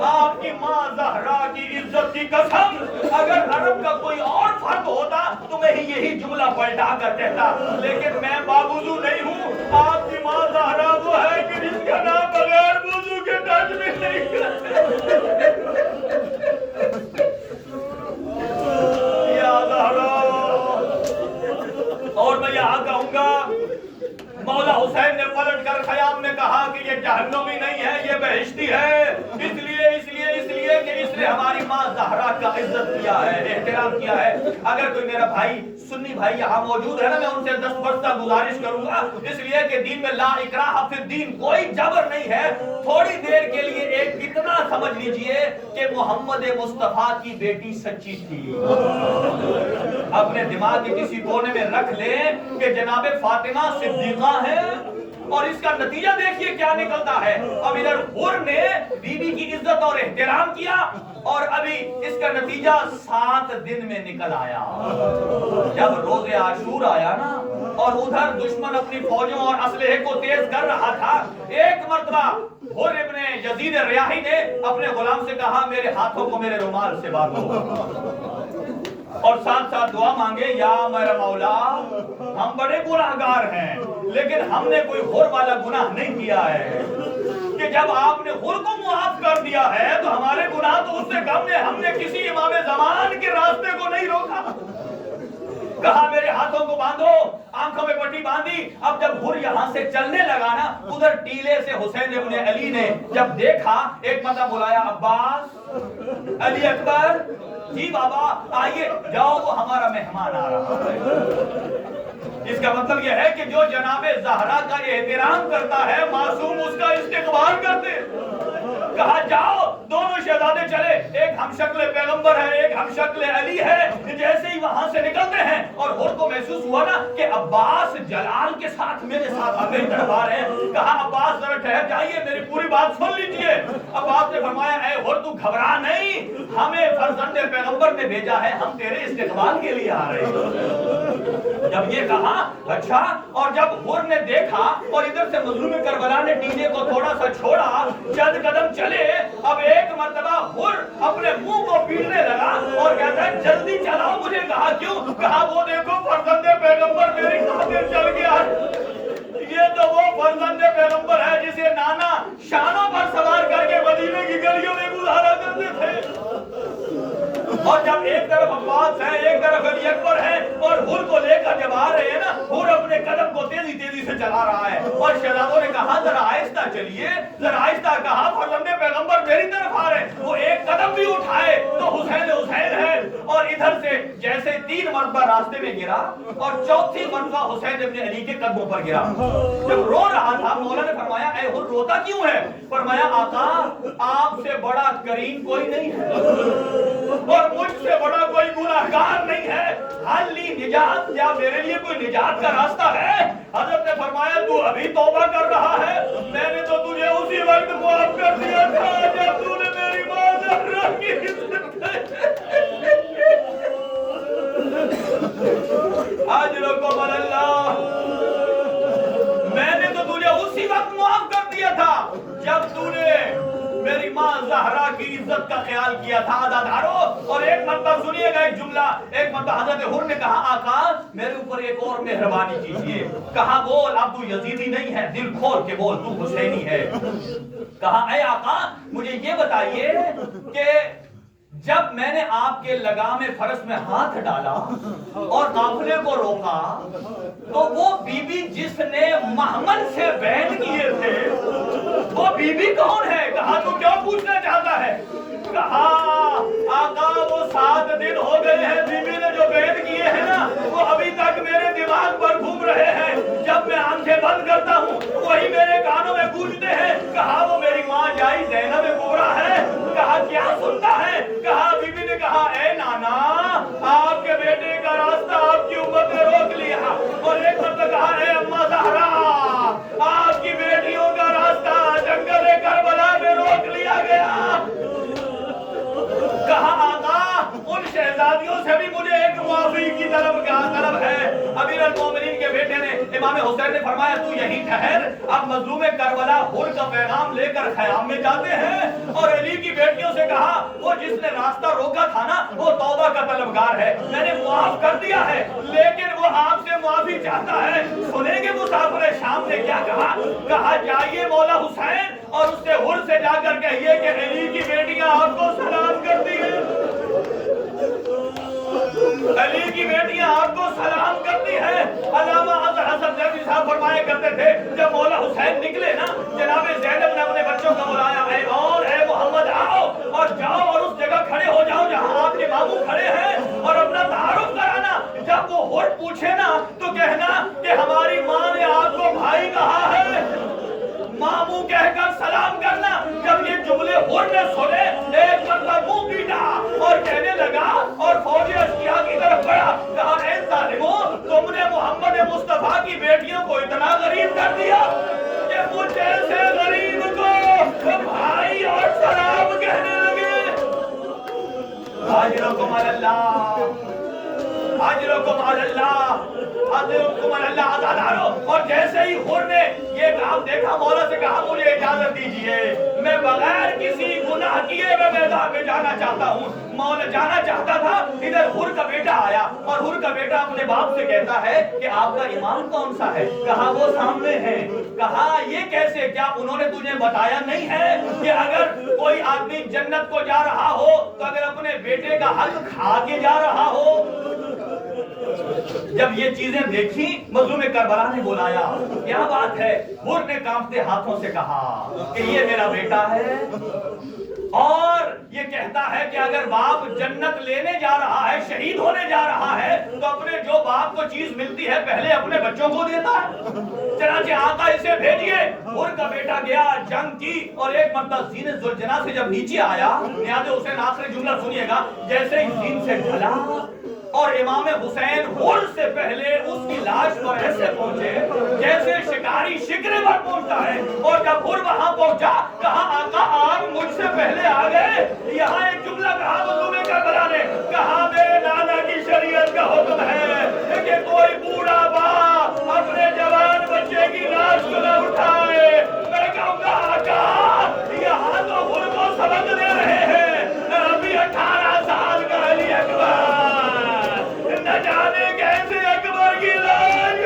آپ کی ماں زہرا کی عزت کی قسم، اگر عرب کا کوئی اور فرد ہوتا تو میں یہی جملہ پلٹا کر کہتا، لیکن میں باوضو نہیں ہوں۔ آپ کی ماں زہرا وہ ہے کہ جس کا نام بغیر وضو کے ٹچ بھی نہیں کرتے۔ یا زہرا، اور میں یہاں کہوں گا مولا حسین نے پلٹ کر خیام میں کہا کہ یہ جہنمی نہیں ہے، یہ بہشتی ہے، اس لیے کہ اس نے ہماری ماں زہرا کا عزت کیا ہے، احترام کیا ہے۔ اگر کوئی میرا بھائی سنی بھائی یہاں موجود ہے نا، میں ان سے دستبردہ گزارش کروں گا، اس لیے کہ دین میں لا اکراہ فی الدین، کوئی جبر نہیں ہے۔ تھوڑی دیر کے لیے ایک اتنا سمجھ لیجئے کہ محمد مصطفیٰ کی بیٹی سچی تھی، اپنے دماغ کے کسی کونے میں رکھ لیں کہ جناب فاطمہ صدیقہ ہے، اور اس کا نتیجہ دیکھیے کیا نکلتا ہے۔ اب ادھر ہر نے بی بی کی عزت اور احترام کیا، اور ابھی اس کا نتیجہ 7 دن میں نکل آیا۔ جب روز عاشور آیا نا، اور ادھر دشمن اپنی فوجوں اور اسلحے کو تیز کر رہا تھا، ایک مرتبہ ہر ابن یزید ریاحی نے اپنے غلام سے کہا میرے ہاتھوں کو میرے رومال سے باندھو، اور ساتھ ساتھ دعا مانگے یا میرا مولا ہم بڑے گناہگار ہیں لیکن ہم نے کوئی ہر والا گناہ نہیں کیا ہے، کہ جب آپ نے ہر کو معاف کر دیا ہے تو ہمارے گناہ تو اس سے کم ہے، ہم نے کسی امام زمان کے راستے کو نہیں روکا۔ کہا میرے ہاتھوں کو باندھو، آنکھوں میں پٹی باندھی. اب جب حر یہاں سے چلنے لگا نا، ادھر ٹیلے سے حسین ابن علی نے جب دیکھا، ایک مرتبہ بلایا عباس، علی اکبر، جی بابا آئیے، جاؤ وہ ہمارا مہمان آ رہا ہے. اس کا مطلب یہ ہے کہ جو جناب زہرا کا احترام کرتا ہے، معصوم اس کا استقبال کرتے. کہا جاؤ، دونوں شہزادے چلے، ایک ہم شکل پیغمبر ہے، ایک ہم شکل علی ہے. جیسے ہی وہاں سے نکلتے ہیں اور حر کو محسوس ہوا نا کہ عباس جلال کے ساتھ میرے ساتھ آ میری طرف آ رہے ہیں، کہا عباس ذرا ٹھہر جائیے، میری پوری بات سن لیجئے. عباس نے فرمایا اے حر تو گھبرا نہیں، ہمیں فرزند پیغمبر نے بھیجا ہے، ہم تیرے استقبال کے لیے آ رہے ہیں. جب یہ کہا اچھا، اور جب حر نے دیکھا اور ادھر سے مظلوم کربلا نے ٹیلے کو تھوڑا سا چھوڑا، چند قدم چلے، اب ایک مرتبہ حر اپنے منہ کو پیٹنے لگا اور کہتا ہے جلدی چلاؤ مجھے. کہا کیوں؟ کہا وہ دیکھو فرزند پیغمبر میری خاطر چل گیا. یہ تو وہ فرزند پیغمبر ہے جسے نانا شانوں پر سوار کر کے مدینے کی گلیوں میں گزارا کرتے تھے. اور جب ایک طرف عباس ہے، ایک طرف علی اکبر ہے، اور حر کو لے کر جب آ رہے ہیں نا، حر اپنے قدم کو تیزی تیزی سے چلا رہا ہے. اور شہزادوں نے کہا ذرا آہستہ چلیے، ذرا آہستہ. کہا فرزند پیغمبر میری طرف آ رہے ہیں. وہ ایک قدم بھی اٹھائے تو حسین حسین ہے. اور ادھر سے جیسے 3 مرتبہ راستے میں گرا اور چوتھی مرتبہ حسین ابن علی کے قدموں پر گرا. جب رو رہا تھا، مولا نے فرمایا اے حر روتا کیوں ہے؟ فرمایا آقا آپ سے بڑا کریم کوئی نہیں ہے اور مجھ سے بڑا کوئی گناہگار نہیں ہے. حل لی نجات، کیا میرے لیے کوئی نجات کا راستہ ہے؟ حضرت نے فرمایا تو ابھی توبہ کر رہا ہے، میں نے تو تجھے اسی وقت معاف کر دیا تھا جب تو نے میری ماں زہرا کی اجرکم اللہ. میں نے تو تجھے اسی وقت معاف کر دیا تھا جب تو نے میری ماں زہرا کی عزت کا خیال کیا تھا. عزادارو، اور ایک مرتبہ سنیے گا ایک جملہ، ایک مرتبہ حضرت حر نے کہا آقا میرے اوپر ایک اور مہربانی کیجئے. کہا بول، اب تو یزیدی نہیں ہے، دل کھول کے بول، تو حسینی ہے. کہا اے آقا مجھے یہ بتائیے کہ جب میں نے آپ کے لگام فرس میں ہاتھ ڈالا اور قافلے کو روکا تو وہ بی بی جس نے محمد سے بیعت کیے تھے وہ بی بی کون ہے؟ کہا تو کیوں پوچھنا چاہتا ہے؟ کہا آقا وہ 7 دن ہو گئے ہیں بی بی نے جو بیعت کیے ہیں نا، وہ ابھی تک میرے دماغ پر گھوم رہے ہیں. جب میں آنکھیں بند کرتا ہوں وہی میرے کانوں میں گونجتے ہیں. کہا وہ میری ماں جائی زینب کبریٰ ہے. کہا کیا سنتا ہے؟ کہا بی بی نے کہا اے نانا آپ کے بیٹے کا راستہ آپ کی امت نے روک لیا. اور ایک مرتبہ کہا اے اماں زہرا آپ کی بیٹیوں کا راستہ جنگل کربلا میں روک لیا گیا. کہا آقا ان شہزادیوں سے بھی مجھے ایک معافی کی طلب ہے. امیر المومنین کے بیٹے نے امام حسین نے فرمایا تو یہیں ٹھہر. اب مظلوم کربلا حر کا پیغام لے کر خیام میں جاتے ہیں. اور علی کی بیٹیوں سے کہا وہ جس نے راستہ روکا تھا نا وہ توبہ کا طلبگار ہے، میں نے معاف کر دیا ہے، لیکن وہ آپ سے معافی چاہتا ہے. سنیں گے مسافر شام نے کیا کہا؟ کہا جائیے مولا حسین اور اس سے حر سے جا کر کہیے کہ علی کی بیٹیاں آپ کو سلام کرتی ہیں. علی کی بیٹیاں آپ کو سلام کرتی ہیں. علامہ حسن زیدی صاحب فرمایا کرتے تھے جب مولا حسین نکلے نا، جناب زینب نے اپنے بچوں کو بلایا، اے محمد آؤ اور جاؤ اور اس جگہ کھڑے ہو جاؤ جہاں آپ کے ماموں کھڑے ہیں اور اپنا تعارف کرانا. جب وہ حر پوچھے نا تو کہنا کہ ہماری ماں نے آپ کو بھائی کہا ہے، ماموں کہہ کر سلام کرنا. جب یہ جملے حر نے سنے ایک مرتبہ منہ پیٹا اور کہنے لگا اور فوج اشکیا کی طرف بڑھا. کہا اے ظالموں تم نے محمد مصطفیٰ کی بیٹیوں کو اتنا غریب کر دیا کہ مجھ جیسے غریب کو بھائی اور سلام کہنے لگے. اجرکم اللہ، اجرکم اللہ، اجرکم اللہ. عزادارو، اور جیسے ہی حر نے یہ کام دیکھا مولا سے کہا مجھے اجازت دیجئے میں بغیر کسی گناہ کیے میں میدان میں جانا چاہتا ہوں. مولا جانا چاہتا تھا، ادھر حر کا بیٹا آیا اور حر کا بیٹا اپنے باپ سے کہتا ہے کہ آپ کا امام کون سا ہے؟ کہا وہ سامنے ہے. کہا یہ کیسے؟ کیا انہوں نے تجھے بتایا نہیں ہے کہ اگر کوئی آدمی جنت کو جا رہا ہو تو اگر اپنے بیٹے کا حق کھا کے جا رہا ہو جب یہ چیزیں دیکھی مظلوم کربلا نے بلایا، کیا بات ہے؟ حر نے کانپتے ہاتھوں سے کہا کہ یہ میرا بیٹا ہے اور یہ کہتا ہے کہ اگر باپ جنت لینے جا رہا ہے، شہید ہونے جا رہا ہے، تو اپنے جو باپ کو چیز ملتی ہے پہلے اپنے بچوں کو دیتا ہے۔ چنانچہ آقا اسے بھیجیے۔ حر کا بیٹا گیا، جنگ کی، اور ایک مرتبہ زین ذوالجناح سے جب نیچے آیا، نیاز حسین آخری جملہ سنیے گا، جیسے ہی زین سے ڈھلا اور امام حسین حر سے پہلے اس کی لاش پر ایسے پہنچے جیسے شکاری شکرے پر پہنچتا ہے، اور جب حر وہاں پہنچا کہا آقا آپ مجھ سے پہلے آ گئے۔ یہاں ایک جملہ کہا مظلوم کربلا نے، کہا میرے نانا کی شریعت کا حکم ہے کہ کوئی بوڑھا باپ اپنے جوان بچے کی لاش کو نہ اٹھائے۔ میں کہوں گا آقا یہاں تو حر کو سبق دے رہے ہیں، ابھی 18 سال کا علی اکبر نہ جانے کیسے اکبر کی لاش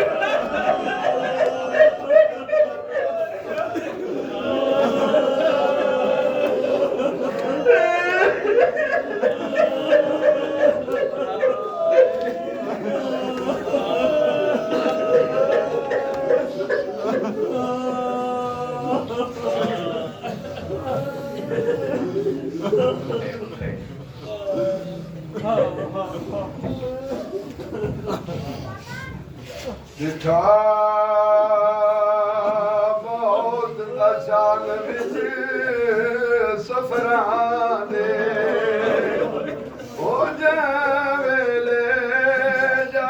دکھا بہت نشان وچ سفراں